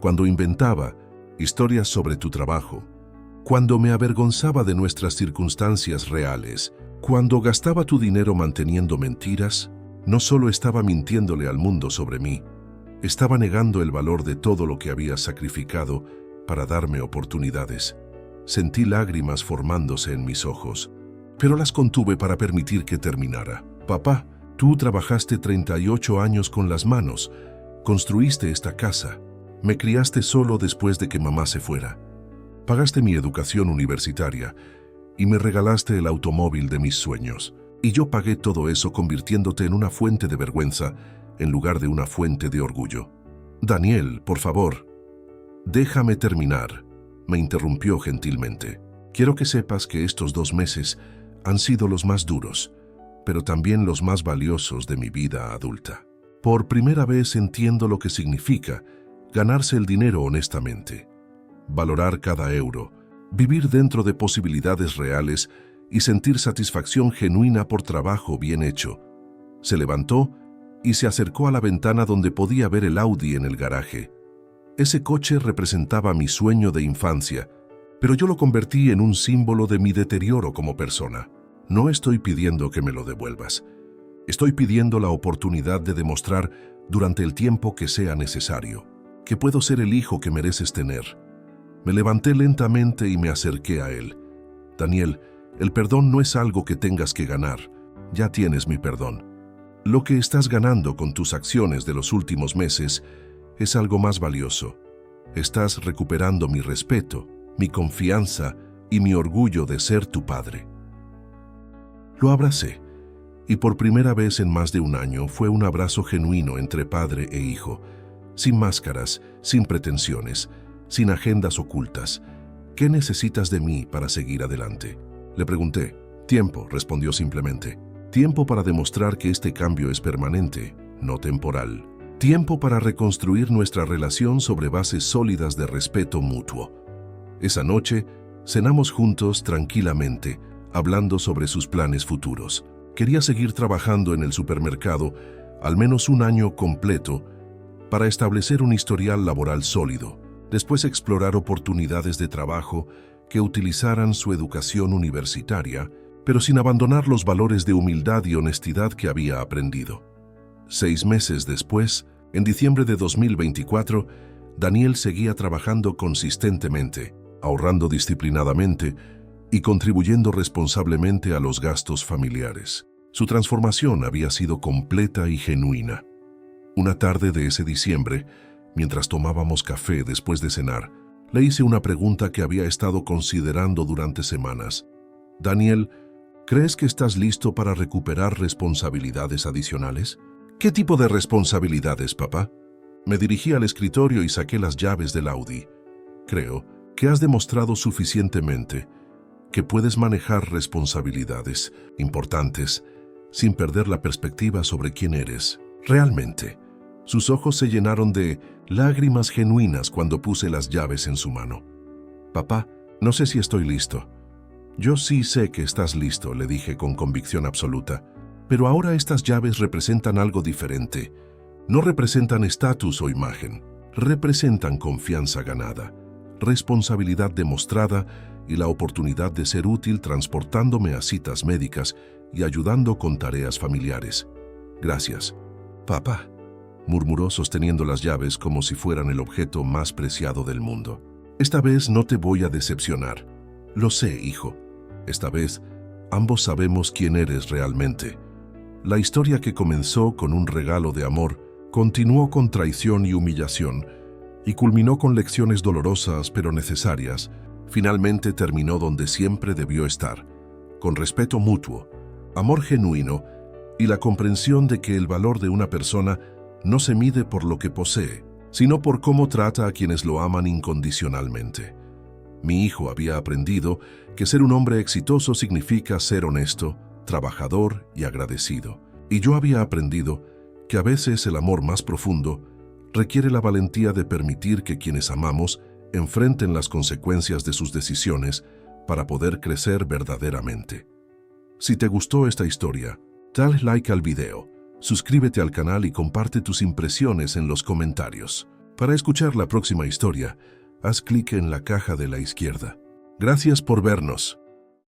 Cuando inventaba historias sobre tu trabajo, cuando me avergonzaba de nuestras circunstancias reales, cuando gastaba tu dinero manteniendo mentiras, no solo estaba mintiéndole al mundo sobre mí, estaba negando el valor de todo lo que había sacrificado para darme oportunidades. Sentí lágrimas formándose en mis ojos, pero las contuve para permitir que terminara. «Papá, tú trabajaste 38 años con las manos, construiste esta casa, me criaste solo después de que mamá se fuera. Pagaste mi educación universitaria y me regalaste el automóvil de mis sueños. Y yo pagué todo eso convirtiéndote en una fuente de vergüenza en lugar de una fuente de orgullo. Daniel, por favor, déjame terminar», me interrumpió gentilmente. «Quiero que sepas que estos 2 meses han sido los más duros, pero también los más valiosos de mi vida adulta. Por primera vez entiendo lo que significa ganarse el dinero honestamente, valorar cada euro, vivir dentro de posibilidades reales y sentir satisfacción genuina por trabajo bien hecho». Se levantó y se acercó a la ventana donde podía ver el Audi en el garaje. Ese coche representaba mi sueño de infancia, pero yo lo convertí en un símbolo de mi deterioro como persona. «No estoy pidiendo que me lo devuelvas. Estoy pidiendo la oportunidad de demostrar durante el tiempo que sea necesario que puedo ser el hijo que mereces tener». Me levanté lentamente y me acerqué a él. «Daniel, el perdón no es algo que tengas que ganar. Ya tienes mi perdón. Lo que estás ganando con tus acciones de los últimos meses es algo más valioso. Estás recuperando mi respeto, mi confianza y mi orgullo de ser tu padre». Lo abracé, y por primera vez en más de un año fue un abrazo genuino entre padre e hijo, sin máscaras, sin pretensiones, sin agendas ocultas. «¿Qué necesitas de mí para seguir adelante?», le pregunté. «Tiempo», respondió simplemente. «Tiempo para demostrar que este cambio es permanente, no temporal. Tiempo para reconstruir nuestra relación sobre bases sólidas de respeto mutuo». Esa noche, cenamos juntos tranquilamente, hablando sobre sus planes futuros. Quería seguir trabajando en el supermercado, al menos un año completo, para establecer un historial laboral sólido, después explorar oportunidades de trabajo que utilizaran su educación universitaria, pero sin abandonar los valores de humildad y honestidad que había aprendido. 6 meses después, en diciembre de 2024, Daniel seguía trabajando consistentemente, ahorrando disciplinadamente y contribuyendo responsablemente a los gastos familiares. Su transformación había sido completa y genuina. Una tarde de ese diciembre, mientras tomábamos café después de cenar, le hice una pregunta que había estado considerando durante semanas. Daniel, ¿crees que estás listo para recuperar responsabilidades adicionales? ¿Qué tipo de responsabilidades, papá? Me dirigí al escritorio y saqué las llaves del Audi. Creo que has demostrado suficientemente que puedes manejar responsabilidades importantes sin perder la perspectiva sobre quién eres realmente. Sus ojos se llenaron de lágrimas genuinas cuando puse las llaves en su mano. Papá, no sé si estoy listo. Yo sí sé que estás listo, le dije con convicción absoluta. Pero ahora estas llaves representan algo diferente. No representan estatus o imagen. Representan confianza ganada, responsabilidad demostrada y la oportunidad de ser útil transportándome a citas médicas y ayudando con tareas familiares. Gracias, papá, murmuró sosteniendo las llaves como si fueran el objeto más preciado del mundo. Esta vez no te voy a decepcionar. Lo sé, hijo. Esta vez, ambos sabemos quién eres realmente. La historia que comenzó con un regalo de amor, continuó con traición y humillación, y culminó con lecciones dolorosas pero necesarias. Finalmente terminó donde siempre debió estar, con respeto mutuo, amor genuino y la comprensión de que el valor de una persona no se mide por lo que posee, sino por cómo trata a quienes lo aman incondicionalmente. Mi hijo había aprendido que ser un hombre exitoso significa ser honesto, trabajador y agradecido. Y yo había aprendido que a veces el amor más profundo requiere la valentía de permitir que quienes amamos enfrenten las consecuencias de sus decisiones para poder crecer verdaderamente. Si te gustó esta historia, dale like al video, suscríbete al canal y comparte tus impresiones en los comentarios. Para escuchar la próxima historia, haz clic en la caja de la izquierda. Gracias por vernos.